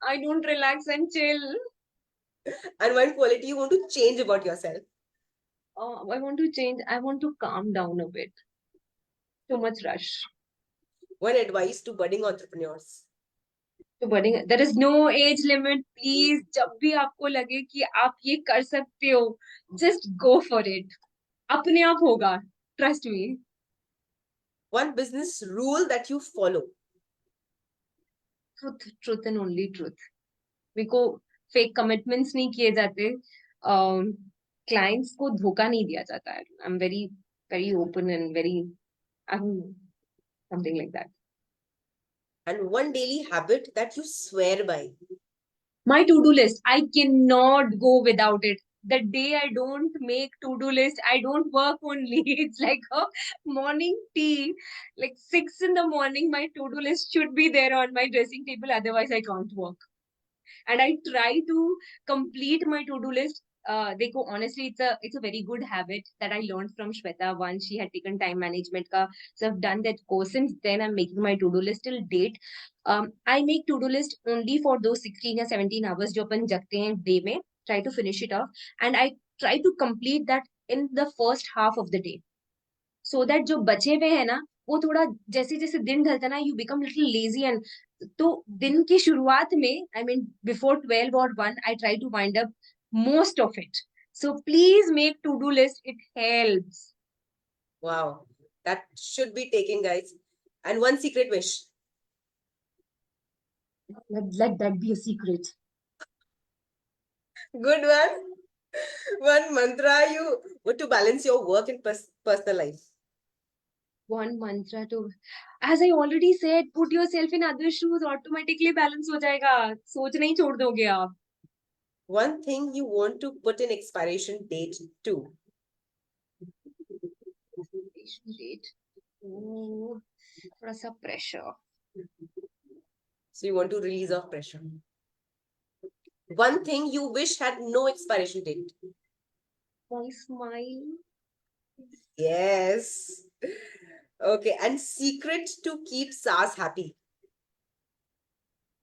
I don't relax and chill. And one quality you want to change about yourself. I want to change. I want to calm down a bit. Too much rush. One advice to budding entrepreneurs. तो बढ़ेंगे. There is no age limit. Please, जब भी आपको लगे कि आप ये कर सकते हो, just go for it. अपने आप होगा. Trust me. One business rule that you follow. Truth and only truth. मेरे को फेक कमिटमेंट्स नहीं किए जाते. क्लाइंट्स को धोखा नहीं दिया जाता है. I am very very open and very something like that. And one daily habit that you swear by. My to-do list, I cannot go without it. The day I don't make to-do list, I don't work only. It's like a morning tea. Like 6 in the morning, my to-do list should be there on my dressing table. Otherwise, I can't work. And I try to complete my to-do list. Dekho, honestly, it's a very good habit that I learned from Shweta once. She had taken time management ka, so I've done that course. Since then, I'm making my to-do list till date. I make to-do list only for those 16 or 17 hours जो अपन जगते हैं day में. Try to finish it off, and I try to complete that in the first half of the day, so that जो बचे हुए हैं ना वो थोड़ा जैसे जैसे दिन ढलता ना you become little lazy. And तो दिन की शुरुआत में I mean before 12 or 1 I try to wind up most of it. So please make to-do list. It helps. Wow, that should be taken, guys. And one secret wish. Let that be a secret. Good one. One mantra you want to balance your work and personal life. One mantra to, as I already said, put yourself in other shoes, automatically balance हो जाएगा. सोचना ही छोड़ दोगे आप. One thing you want to put in expiration date to. Expiration date. Oh, थोड़ा सा pressure. So you want to release off pressure. One thing you wish had no expiration date. My smile. Yes. Okay, and secret to keep Sas happy.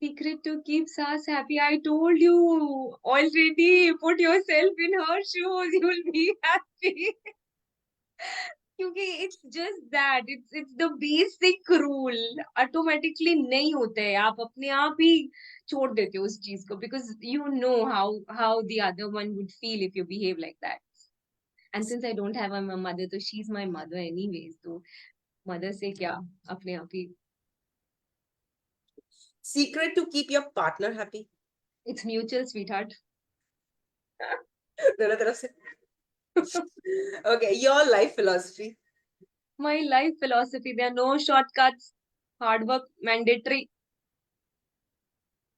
Secret to keep Sas happy. I told you already. Put yourself in her shoes. You'll be happy. क्योंकि it's just that. It's the basic rule. Automatically नहीं होता है. आप अपने आप ही छोड़ देते हो उस चीज को, because you know how the other one would feel if you behave like that. And since I don't have a mother, so she's my mother anyways. So mother से क्या अपने आप ही. Secret to keep your partner happy. It's mutual, sweetheart. दोनों तरफ से. Okay, your life philosophy. My life philosophy, there are no shortcuts. Hard work mandatory.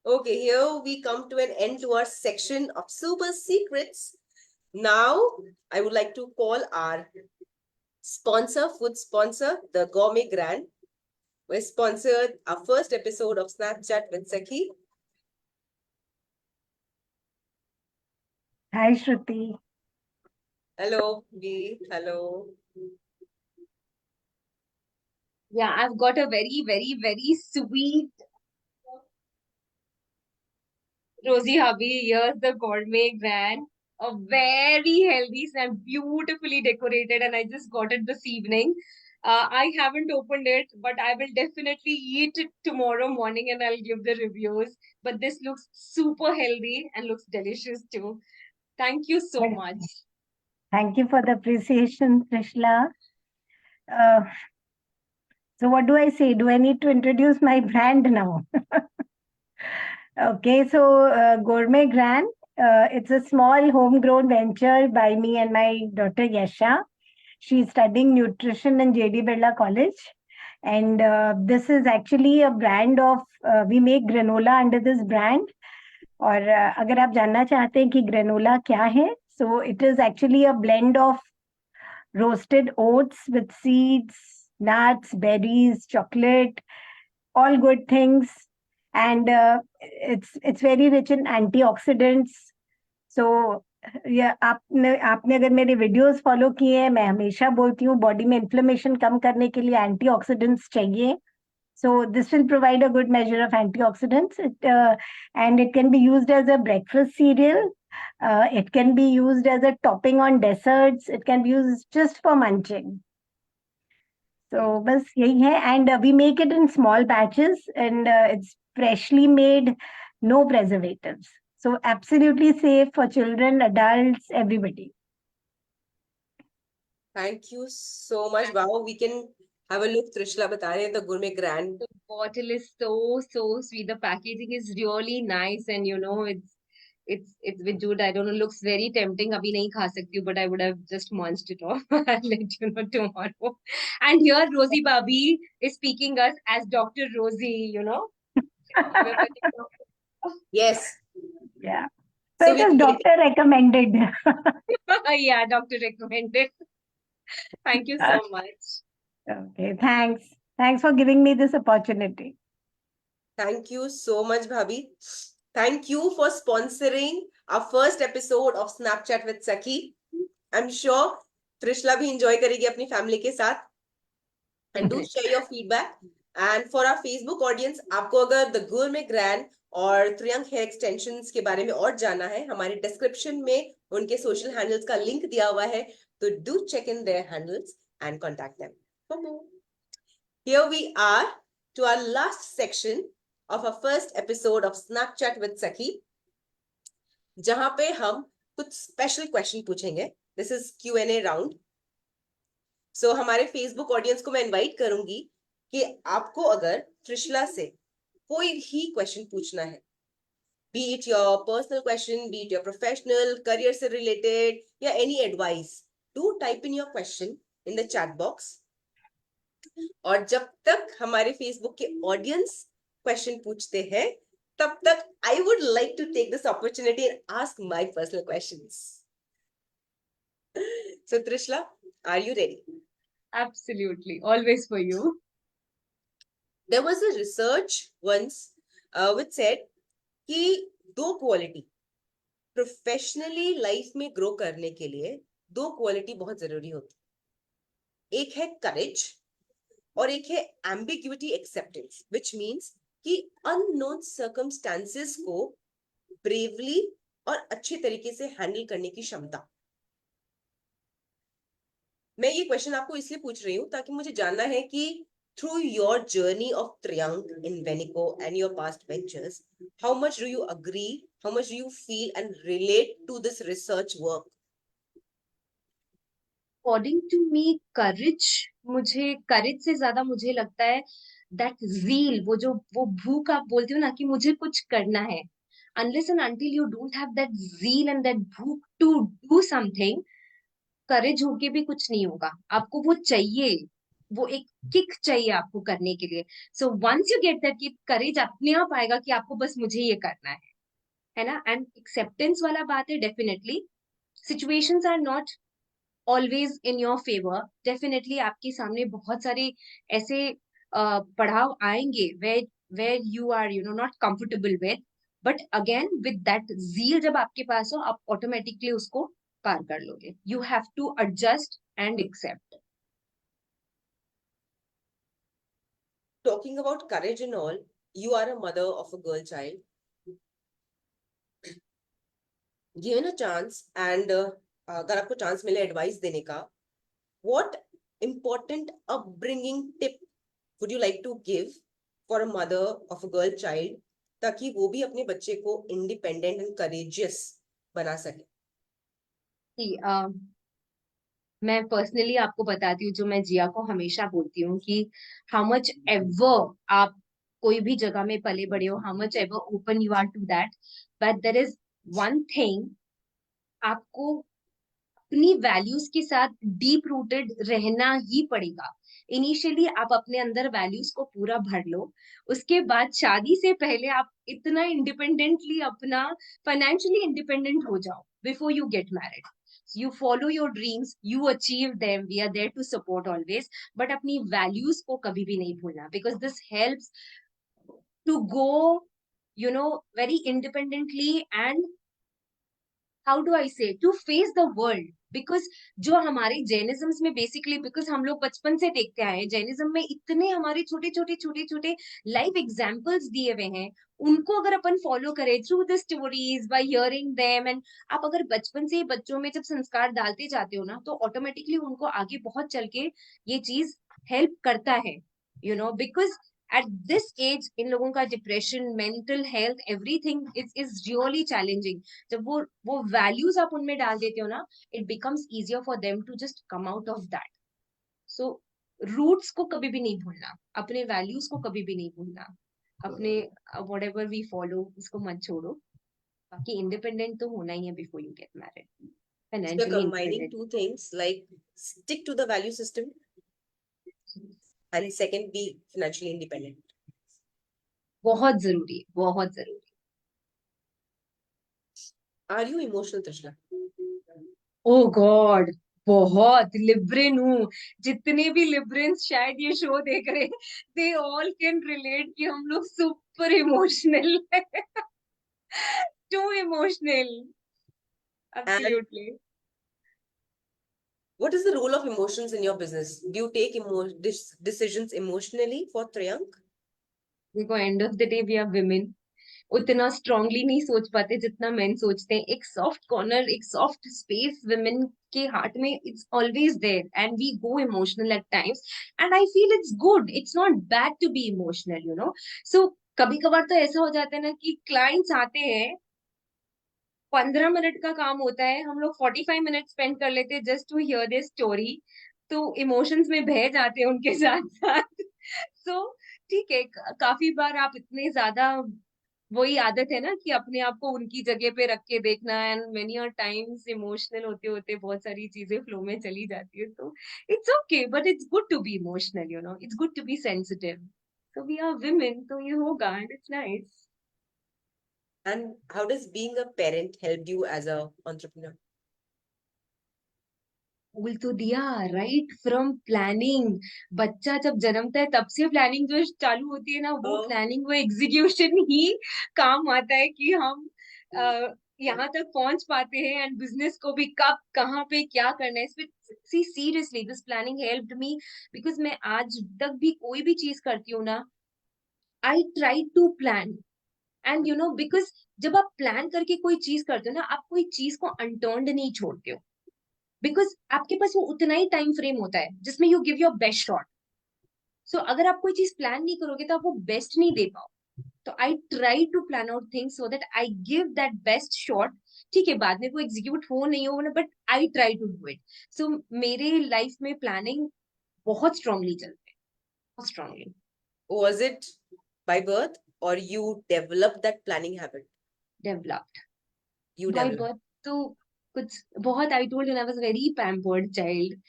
Okay, here we come to an end to our section of super secrets. Now, I would like to call our sponsor, food sponsor, the Gourmet Grand. We sponsored our first episode of Snapchat with Sakhi. Hi, Shruti. Hello, B. Hello. Yeah, I've got a very, very, very sweet Rosie hubby. Here's the Gourmet Grand. A very healthy and beautifully decorated, and I just got it this evening. I haven't opened it, but I will definitely eat it tomorrow morning and I'll give the reviews. But this looks super healthy and looks delicious too. Thank you so Well, much. Thank you for the appreciation, Trishla. Uh, so what do I say? Do I need to introduce my brand now? Okay, so Gourmet Grand, it's a small homegrown venture by me and my daughter Yasha. She's studying nutrition in JD Birla College. And this is actually a brand of, we make granola under this brand. और अगर आप जानना चाहते हैं कि granola क्या है, so it is actually a blend of roasted oats with seeds, nuts, berries, chocolate, all good things, and it's very rich in antioxidants. So या आपने अगर मेरे वीडियोस फॉलो किए हैं, मैं हमेशा बोलती हूँ बॉडी में इन्फ्लेमेशन कम करने के लिए एंटीऑक्सीडेंट्स चाहिए. So this will provide a good measure of antioxidants, and it can be used as a breakfast cereal. It can be used as a topping on desserts. It can be used just for munching. So बस यही है, and we make it in small batches, and it's freshly made, no preservatives. So absolutely safe for children, adults, everybody. Thank you so much. Wow, we can have a look. Trishla बता रहे हैं the Gourmet Grand. The bottle is so sweet. The packaging is really nice, and you know it's with jute. I don't know, looks very tempting. अभी नहीं खा सकती हूँ, but I would have just munched it off. I'll let you know tomorrow. And here Rosie Bhabhi is speaking us as Dr. Rosie, you know. Yes. Yeah. So So it is doctor recommended. Yeah, doctor recommended. Thank you so much. Okay, thanks. Thanks for giving me this opportunity. Thank you so much, Bhabhi. Thank you for sponsoring our first episode of Snapchat with Sakhi. I'm sure Trishla bhi enjoy करेगी अपनी family के साथ. And do share your feedback. And for our Facebook audience, आपको अगर The Gourmet Grand और Triyank Hair Extensions के बारे में और जानना है, हमारे description में उनके social handles का link दिया हुआ है, तो do check in their handles and contact them for more. Here we are to our last section of our first episode of Snapchat with Sakhi, जहां पे हम कुछ special question पूछेंगे. This is Q&A round. So हमारे Facebook audience को मैं invite करूंगी कि आपको अगर त्रिशला से कोई भी question पूछना है, be it your personal question, be it your professional, career से related, या any advice, do type in your question in the chat box. और जब तक हमारे फेसबुक के ऑडियंस क्वेश्चन पूछते हैं, तब तक I would like to take this opportunity and ask my personal questions. So Trishla, are you ready? Absolutely. Always for you. There was a research once which said कि दो quality professionally life में grow करने के लिए, दो quality बहुत जरूरी होती. एक है करेज और एक है एम्बिग्युइटी एक्सेप्टेंस, विच मीन्स कि अननोन सर्कमस्टांसेस को ब्रेवली और अच्छे तरीके से हैंडल करने की क्षमता. मैं ये क्वेश्चन आपको इसलिए पूछ रही हूँ ताकि मुझे जानना है कि through your journey of Triank in Venico and your past ventures, how much do you agree, how much do you feel and relate to this research work? According to me, courage से ज्यादा मुझे लगता है that zeal, वो भूख आप बोलते हो ना कि मुझे कुछ करना है. Unless and until you don't have that zeal and that भूख to do something, करेज होके भी कुछ नहीं होगा. आपको वो चाहिए, वो एक किक चाहिए आपको करने के लिए. So once you get that कि करेज अपने आप आएगा कि आपको बस मुझे ये करना है ना. एंड एक्सेप्टेंस वाला बात है, definitely situations are not always in your favour. Definitely आपके सामने बहुत सारे ऐसे पड़ाव आएंगे where you are not comfortable with, but again with that zeal जब आपके पास हो, आप ऑटोमेटिकली उसको पार कर लोगे. You have to adjust and accept. Talking about courage and all, you are a mother of a girl child. Given a chance and अगर आपको chance मिले एडवाइस देने का, what important upbringing tip would you like to give for a mother of a girl child ताकि वो भी अपने बच्चे को independent and courageous बना सके? मैं पर्सनली आपको बताती हूँ, जो मैं जिया को हमेशा बोलती हूँ कि हाउ मच एवर आप कोई भी जगह में पले बड़े हो, how much ever open you are to that, but there is one thing, आपको अपनी वैल्यूज के साथ डीप रूटेड रहना ही पड़ेगा. इनिशियली आप अपने अंदर वैल्यूज को पूरा भर लो, उसके बाद शादी से पहले आप इतना इंडिपेंडेंटली अपना फाइनेंशियली इंडिपेंडेंट हो जाओ before you get married. You follow your dreams, you achieve them, we are there to support always, but अपनी values को कभी भी नहीं भूलना, because this helps to go very independently and how do I say, to face the world. Because जो हमारे Jainism में basically, because हम लोग बचपन से देखते आए हैं, जैनिज्म में इतने हमारे छोटे छोटे लाइफ एग्जाम्पल्स दिए हुए हैं, उनको अगर अपन फॉलो करें through the stories bye hearing them, and आप अगर बचपन से ही बच्चों में जब संस्कार डालते जाते हो ना, तो ऑटोमेटिकली उनको आगे बहुत चल के ये चीज हेल्प करता है. बिकॉज at this age इन लोगों का depression, mental health, everything is really challenging. जब वो वैल्यूज आप उनमें डाल देते हो ना, it becomes easier for them to just come out of that. So roots को कभी भी नहीं भूलना, अपने values को कभी भी नहीं भूलना, अपने whatever we follow उसको मत छोड़ो. बाकी independent तो होना ही है before you get married. Financially combining two things, like stick to the value system and second be financially independent. बहुत जरूरी है, बहुत जरूरी. Are you emotional, Trishna? Oh God, बहुत लिब्रेन हूँ. जितने भी लिब्रेंस शायद ये शो देख रहे, they all can relate कि हम लोग super emotional है. Too emotional. Absolutely. And what is the role of emotions in your business? Do you take decisions emotionally for Triank? देखो, end of the day we are women, उतना strongly नहीं सोच पाते जितना मेन सोचते हैं. एक सॉफ्ट कॉर्नर, एक सॉफ्ट स्पेस विमेन के हार्ट में it's always there, and we go emotional at times, and I feel it's good, it's not bad to be emotional. So कभी कभार तो ऐसा हो जाता है ना कि क्लाइंट्स आते हैं, 15 मिनट का काम होता है, हम लोग 45 मिनट स्पेंड कर लेते हैं just to hear this story. तो इमोशंस में बह जाते हैं उनके साथ साथ. सो ठीक है, काफी बार आप इतने ज्यादा वही आदत है ना कि अपने आप को उनकी जगह पे रख के देखना, and many are times emotional होते होते बहुत सारी चीजें फ्लो में चली जाती है, तो it's okay, but it's good to be emotional, you know, it's good to be sensitive, so we are women, तो ये होगा, and it's nice. And how does being a parent help you as a entrepreneur? बोल तो दिया, right from planning, बच्चा जब जन्मता है तब से प्लानिंग जो चालू होती है ना, वो Oh, प्लानिंग, वो एग्जीक्यूशन ही काम आता है कि हम यहाँ तक पहुंच पाते हैं, एंड बिजनेस को भी कब कहाँ पे क्या करना है इसमें। See seriously this planning helped me, because मैं आज तक भी कोई भी चीज करती हूँ ना, I try to plan, and you know, because जब आप प्लान करके कोई चीज करते हो ना, आप कोई चीज को अनटर्न्ड नहीं छोड़ते हो, बिकॉज आपके पास वो उतना ही टाइम फ्रेम होता है जिसमें you give your best shot. So अगर आप कोई चीज प्लान नहीं करोगे तो आप वो बेस्ट नहीं दे पाओ। तो I try to plan out things so that I give that best shot. ठीक है, बाद में वो एग्जीक्यूट हो नहीं हो, but I try to do it. So मेरे लाइफ में प्लानिंग बहुत स्ट्रांगली चलते हैं, बहुत strongly. was it by birth or you developed that planning habit? Developed You by developed. Birth तो कुछ बहुत, I told you I was very pampered child,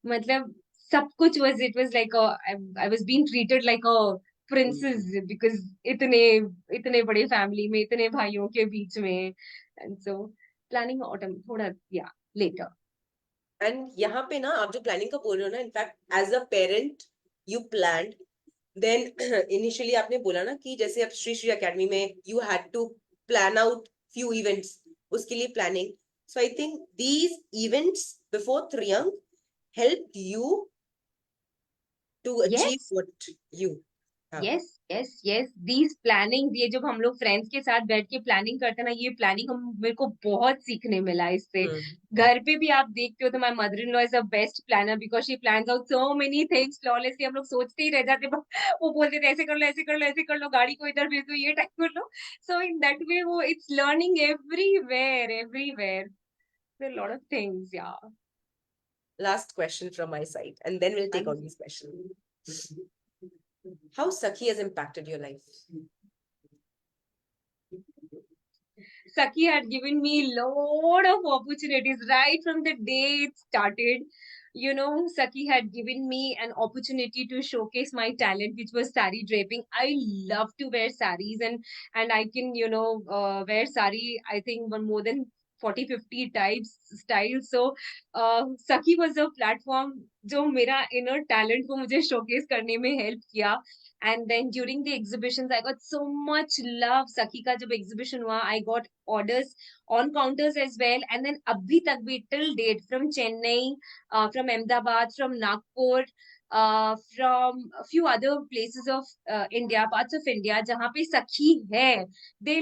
मतलब सब कुछ was, it was like I was being treated like a princess, because इतने इतने बड़े family में, इतने भाइयों के बीच में, एंड सो प्लानिंग ऑटम थोड़ा, या लेटर। And यहाँ पे ना आप जो planning का बोल रहे हो ना, in fact as a parent you plan, then initially आपने बोला ना कि जैसे अब श्री श्री अकेडमी में you had to plan out few events, उसके लिए planning. So I think these events before त्रियंग helped you to achieve yes what you have. Yes yes yes, these planning, ये जब हम लोग फ्रेंड्स के साथ बैठ के प्लानिंग करते हैं ना, ये प्लानिंग हम, मेरे को बहुत सीखने मिला इससे। Hmm. घर पे भी आप देखते हो तो my mother in law is a best planner, because she plans out so many things flawlessly. हम लोग सोचते ही रह जाते, but वो बोलते थे ऐसे कर लो, ऐसे कर लो, ऐसे कर लो, गाड़ी को इधर भेज दो, ये टाइप कर लो। सो इन दैट वे वो it's learning everywhere, everywhere, lot of things, या। Last question from my side, and then we'll take on this question. How Sakhi has impacted your life? Saki had given me lot of opportunities right from the day it started. You know, Saki had given me an opportunity to showcase my talent, which was sari draping. I love to wear saris, and I can, you know, wear sari, I think more than 40-50 types styles. So Saki was a platform जो मेरा inner talent को मुझे showcase करने में help किया. And then during the exhibitions, I got so much love. Saki का जब exhibition हुआ, I got orders on counters as well. And then अभी तक भी till date, from Chennai, from Ahmedabad, from Nagpur, from a few other places of India, parts of India, जहाँ पे सखी है, they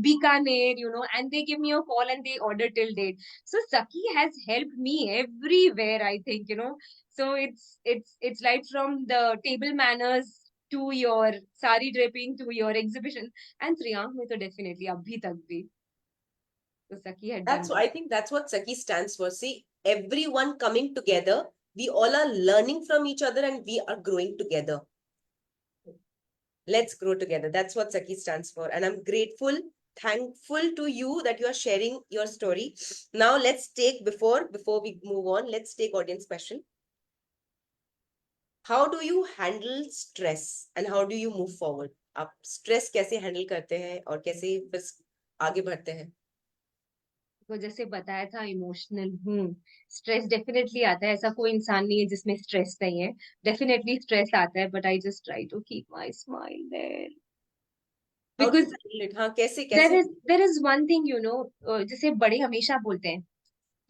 Bikaner, you know, and they give me a call and they order till date. So Saki has helped me everywhere, I think, you know. So it's like from the table manners to your sari draping to your exhibition, and Triyank में तो definitely अभी तक भी, तो Saki had done That's I think that's what Sakhi stands for. See, everyone coming together, we all are learning from each other and we are growing together. Let's grow together. That's what Sakhi stands for. And I'm grateful, thankful to you that you are sharing your story. Now let's take, before we move on, let's take audience question. How do you handle stress and how do you move forward? आप stress कैसे handle करते हैं और कैसे बस आगे बढ़ते हैं? को जैसे बताया था, इमोशनल हूँ, स्ट्रेस डेफिनेटली आता है, ऐसा कोई इंसान नहीं है जिसमें स्ट्रेस नहीं है, डेफिनेटली स्ट्रेस आता है, but I just try to keep my smile there, How do you because handle it? हाँ, कैसे देयर कैसे? Is there is one thing, you know, जैसे बड़े हमेशा बोलते हैं,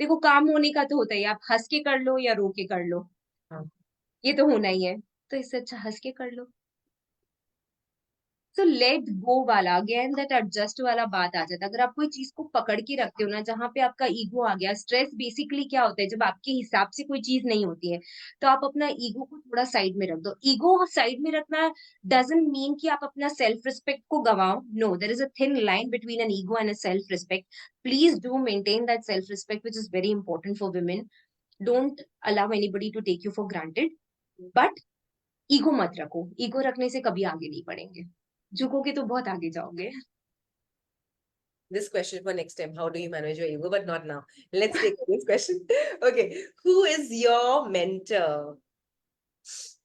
देखो काम होने का तो होता ही है, आप हंस के कर लो या रो के कर लो, हाँ. ये तो होना ही है, तो इससे अच्छा हंस के कर लो। तो लेट गो वाला, अगेन दैट एडजस्ट वाला बात आ जाता है। अगर आप कोई चीज को पकड़ के रखते हो ना, जहां पे आपका ईगो आ गया, स्ट्रेस बेसिकली क्या होता है, जब आपके हिसाब से कोई चीज नहीं होती है, तो आप अपना ईगो को थोड़ा साइड में रख दो। ईगो साइड में रखना डजंट मीन कि आप अपना सेल्फ रिस्पेक्ट को गवाओ, no, there is a thin line between an ego and a self respect. Please do maintain that self respect which is very important for women. Don't allow anybody to take you for granted, but ego मत रखो, ego रखने से कभी आगे नहीं बढ़ेंगे, झुकोगे तो बहुत आगे जाओगे। this question for next time. How do you manage your ego? But not now. Let's take this question. Okay. Who is your mentor?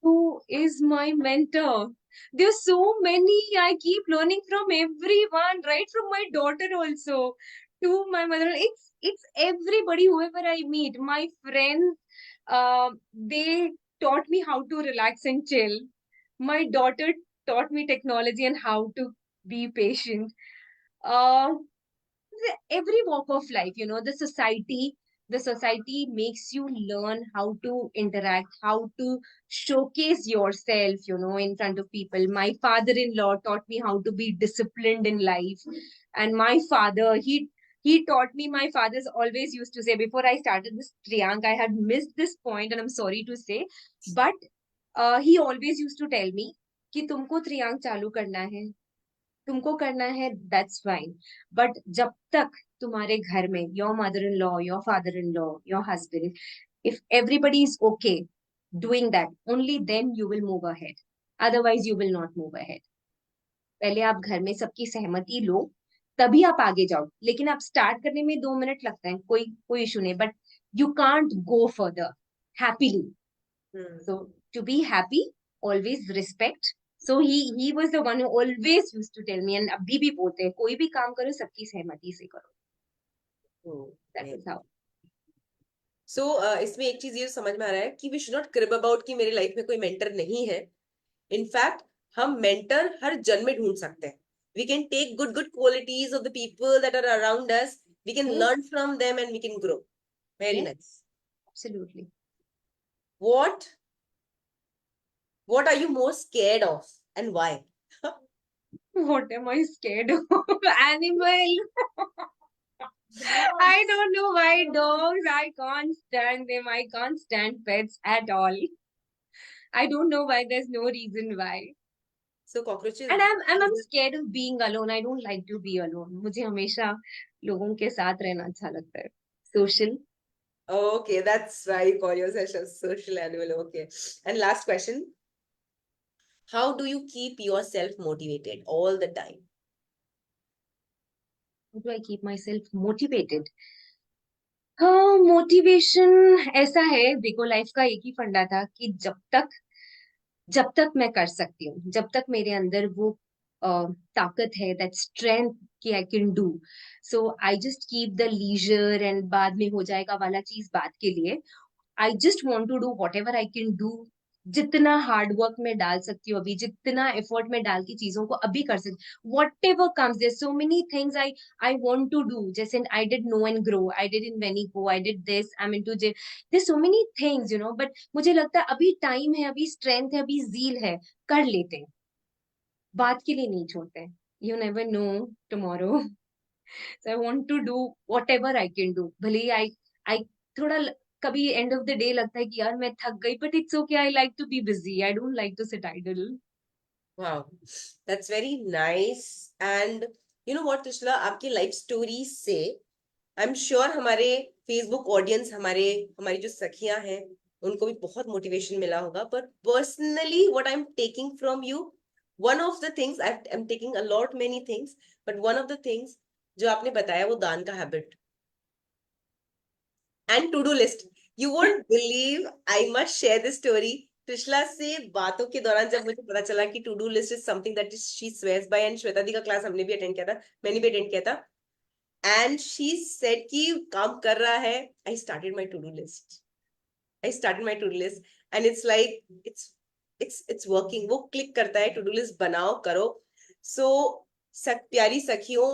Who is my mentor? There's so many. I keep learning from everyone, right from my daughter also to my mother. It's everybody, whoever I meet. My friends, they taught me how to relax and chill. My daughter taught me technology and how to be patient. Uh, every walk of life, the society makes you learn how to interact, how to showcase yourself, in front of people. My father-in-law taught me how to be disciplined in life. And my father, he taught me. My father's always used to say, before I started this, Priyank, I had missed this point and I'm sorry to say, but he always used to tell me कि तुमको त्रियांक चालू करना है, तुमको करना है, that's fine, but जब तक तुम्हारे घर में your mother in law, your father in law, your husband, if everybody is okay doing that, only then you will move ahead, otherwise you will not move ahead. पहले आप घर में सबकी सहमति लो, तभी आप आगे जाओ. लेकिन आप स्टार्ट करने में 2 मिनट लगता है, कोई कोई इशू नहीं, but you can't go further happily. So to be happy, always respect. So he was the one who always used to tell me, and अभी भी बोलते हैं, कोई भी काम करो सबकी सहमति से करो. That is how. So इसमें एक चीज ये समझ में आ रहा है कि we should not crib about कि मेरी लाइफ में कोई मेंटर नहीं है. इनफैक्ट हम मेंटर हर जन में ढूंढ सकते हैं. We can take good qualities of the people that are around us. We can Yes. learn from them and we can grow. Very Yes. nice. Absolutely. What are you most scared of and why? What am I scared of? Animal. I don't know why dogs. I can't stand them. I can't stand pets at all. I don't know why. There's no reason why. So cockroaches. And I'm scared of being alone. I don't like to be alone. मुझे हमेशा लोगों के साथ रहना अच्छा लगता है. Social. Okay, that's why you call yourself a social animal. Okay. And last question. How do you keep yourself motivated all the time? How do I keep myself motivated? हाँ, मोटिवेशन ऐसा है, देखो लाइफ का एक ही फंडा था कि जब तक मैं कर सकती हूँ, जब तक मेरे अंदर वो ताकत है, दैट स्ट्रेंथ कि I can do, so I just keep the leisure and बाद में हो जाएगा वाला चीज बात के लिए. I just want to do whatever I can do. जितना हार्ड वर्क में डाल सकती हूँ अभी, जितना एफर्ट में डाल के चीजों को अभी कर सकती, whatever comes, there so many things I want to do. जैसे I did no and grow, I did in वेनिको, I did this, I am into gym, there so many things, but मुझे लगता है अभी time है, अभी strength है, अभी जील है, कर लेते हैं, बात के लिए नहीं छोड़ते हैं. You never know tomorrow. So I want to do whatever I can do. भले ही आई थोड़ा कभी एंड ऑफ द डे लगता है कि यार मैं थक गई, but it's okay, I like to be busy, I don't like to sit idle. Wow, that's very nice. And you know what, Trishla, आपकी लाइफ स्टोरी से आई एम श्योर हमारे फेसबुक ऑडियंस, हमारी जो सखियां हैं, उनको भी बहुत मोटिवेशन मिला होगा. पर personally what I am taking from you, one of the things, I am taking a lot many things, but one of the things जो आपने बताया वो दान का habit and to do list. You won't believe, I must share this story. Trishala से बातों के दौरान जब मुझे पता चला कि to do list is something that is she swears by, and Shweta di का क्लास हमने भी अटेंड किया था, मैंने भी अटेंड किया था, एंड शी सेड कि काम कर रहा है. I started my to do list, and it's like it's working. वो क्लिक करता है, टू डू लिस्ट बनाओ, करो. सो प्यारी सखियों,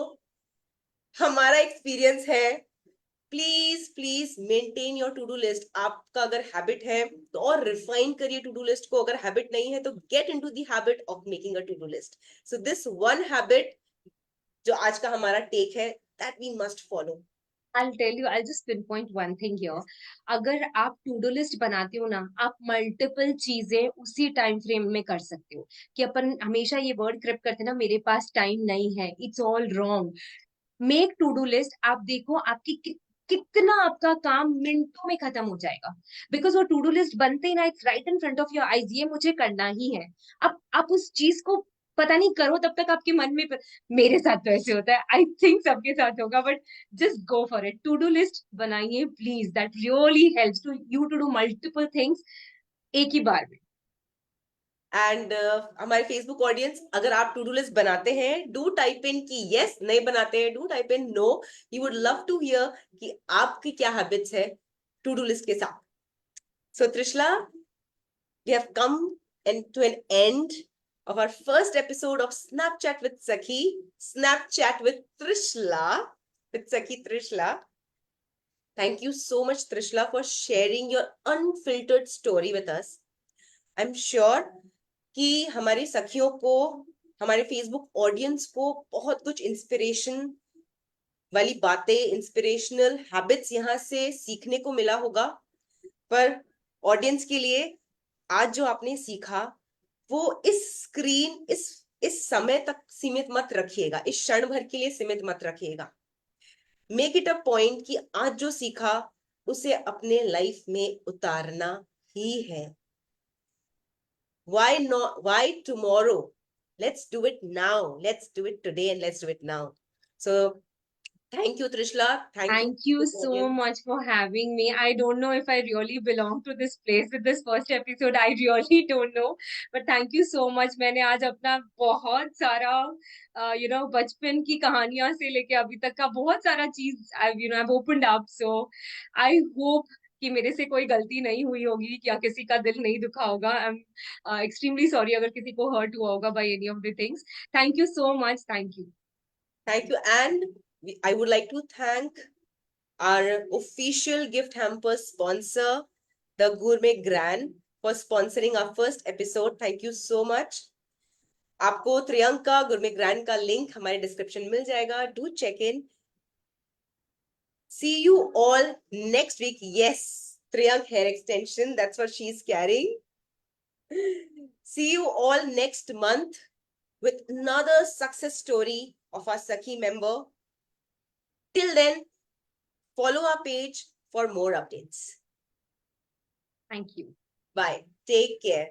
हमारा एक्सपीरियंस है, please maintain your to do list. आपका अगर हैबिट है तो और रिफाइन करिए टू डू लिस्ट को. अगर हैबिट नहीं है तो get into the habit of making a to do list. So this one habit जो आज का हमारा टेक है, that we must follow. I'll tell you, I'll just pinpoint one thing here. अगर आप टू डू लिस्ट बनाते हो ना, आप मल्टीपल चीजें उसी टाइम फ्रेम में कर सकते हो. कि अपन हमेशा ये वर्ड क्रिप करते हैं ना, मेरे पास टाइम नहीं है, it's all wrong. Make to do list. आप देखो आपकी कितना आपका काम मिनटों में खत्म हो जाएगा, बिकॉज वो टू डू लिस्ट बनते ही ना, it's right in front of your eyes, ये मुझे करना ही है. आप उस चीज को पता नहीं करो तब तक आपके मन में मेरे साथ तो ऐसे होता है, आई थिंक सबके साथ होगा, but just go for it. To do list बनाइए please, that really helps to you to do multiple things एक ही बार में। एंड हमारे फेसबुक ऑडियंस, अगर आप टू डू लिस्ट बनाते हैं, डू टाइप इन कि यस, नहीं बनाते हैं do type in no. You would love to hear कि आपकी क्या हैबिट्स है टू डू लिस्ट के साथ। सो Trishala, we have come to an end of our first episode of Snapchat with Sakhi, Snapchat with Trishla, with Sakhi Trishla. Thank you so much, Trishla, for sharing your unfiltered story with us. I'm sure कि हमारी सखियों को, हमारे Facebook audience को बहुत कुछ inspiration वाली बातें, इंस्पिरेशनल हैबिट्स यहाँ से सीखने को मिला होगा। पर ऑडियंस के लिए आज जो आपने सीखा वो इस स्क्रीन, इस समय तक सीमित मत रखिएगा, इस क्षण भर के लिए सीमित मत रखिएगा। मेक इट अ पॉइंट कि आज जो सीखा उसे अपने लाइफ में उतारना ही है। Why not? Why tomorrow? Let's do it now. Let's do it today and let's do it now. So thank you, Trishla. Thank you so much for having me. I don't know if I really belong to this place with this first episode. I really don't know. But thank you so much. मैंने आज अपना बहुत सारा बचपन की कहानियां से लेके अभी तक का बहुत सारा चीज I've opened up. So I hope कि मेरे से कोई गलती नहीं हुई होगी या किसी का दिल नहीं दुखा होगा। आई एम एक्सट्रीमली सॉरी अगर किसी को हर्ट हुआ होगा by any of the things. Thank you so much. Thank you. Thank you. And I would like to thank our official gift hamper sponsor, the Gourmet Gran, for sponsoring our first episode. Thank you so much. आपको त्रियंक का gourmet grand का link हमारे description में मिल जाएगा. Do check in. See you all next week. Yes, Triyank hair extension. That's what she's carrying. See you all next month with another success story of our Sakhi member. Till then, follow our page for more updates. Thank you. Bye. Take care.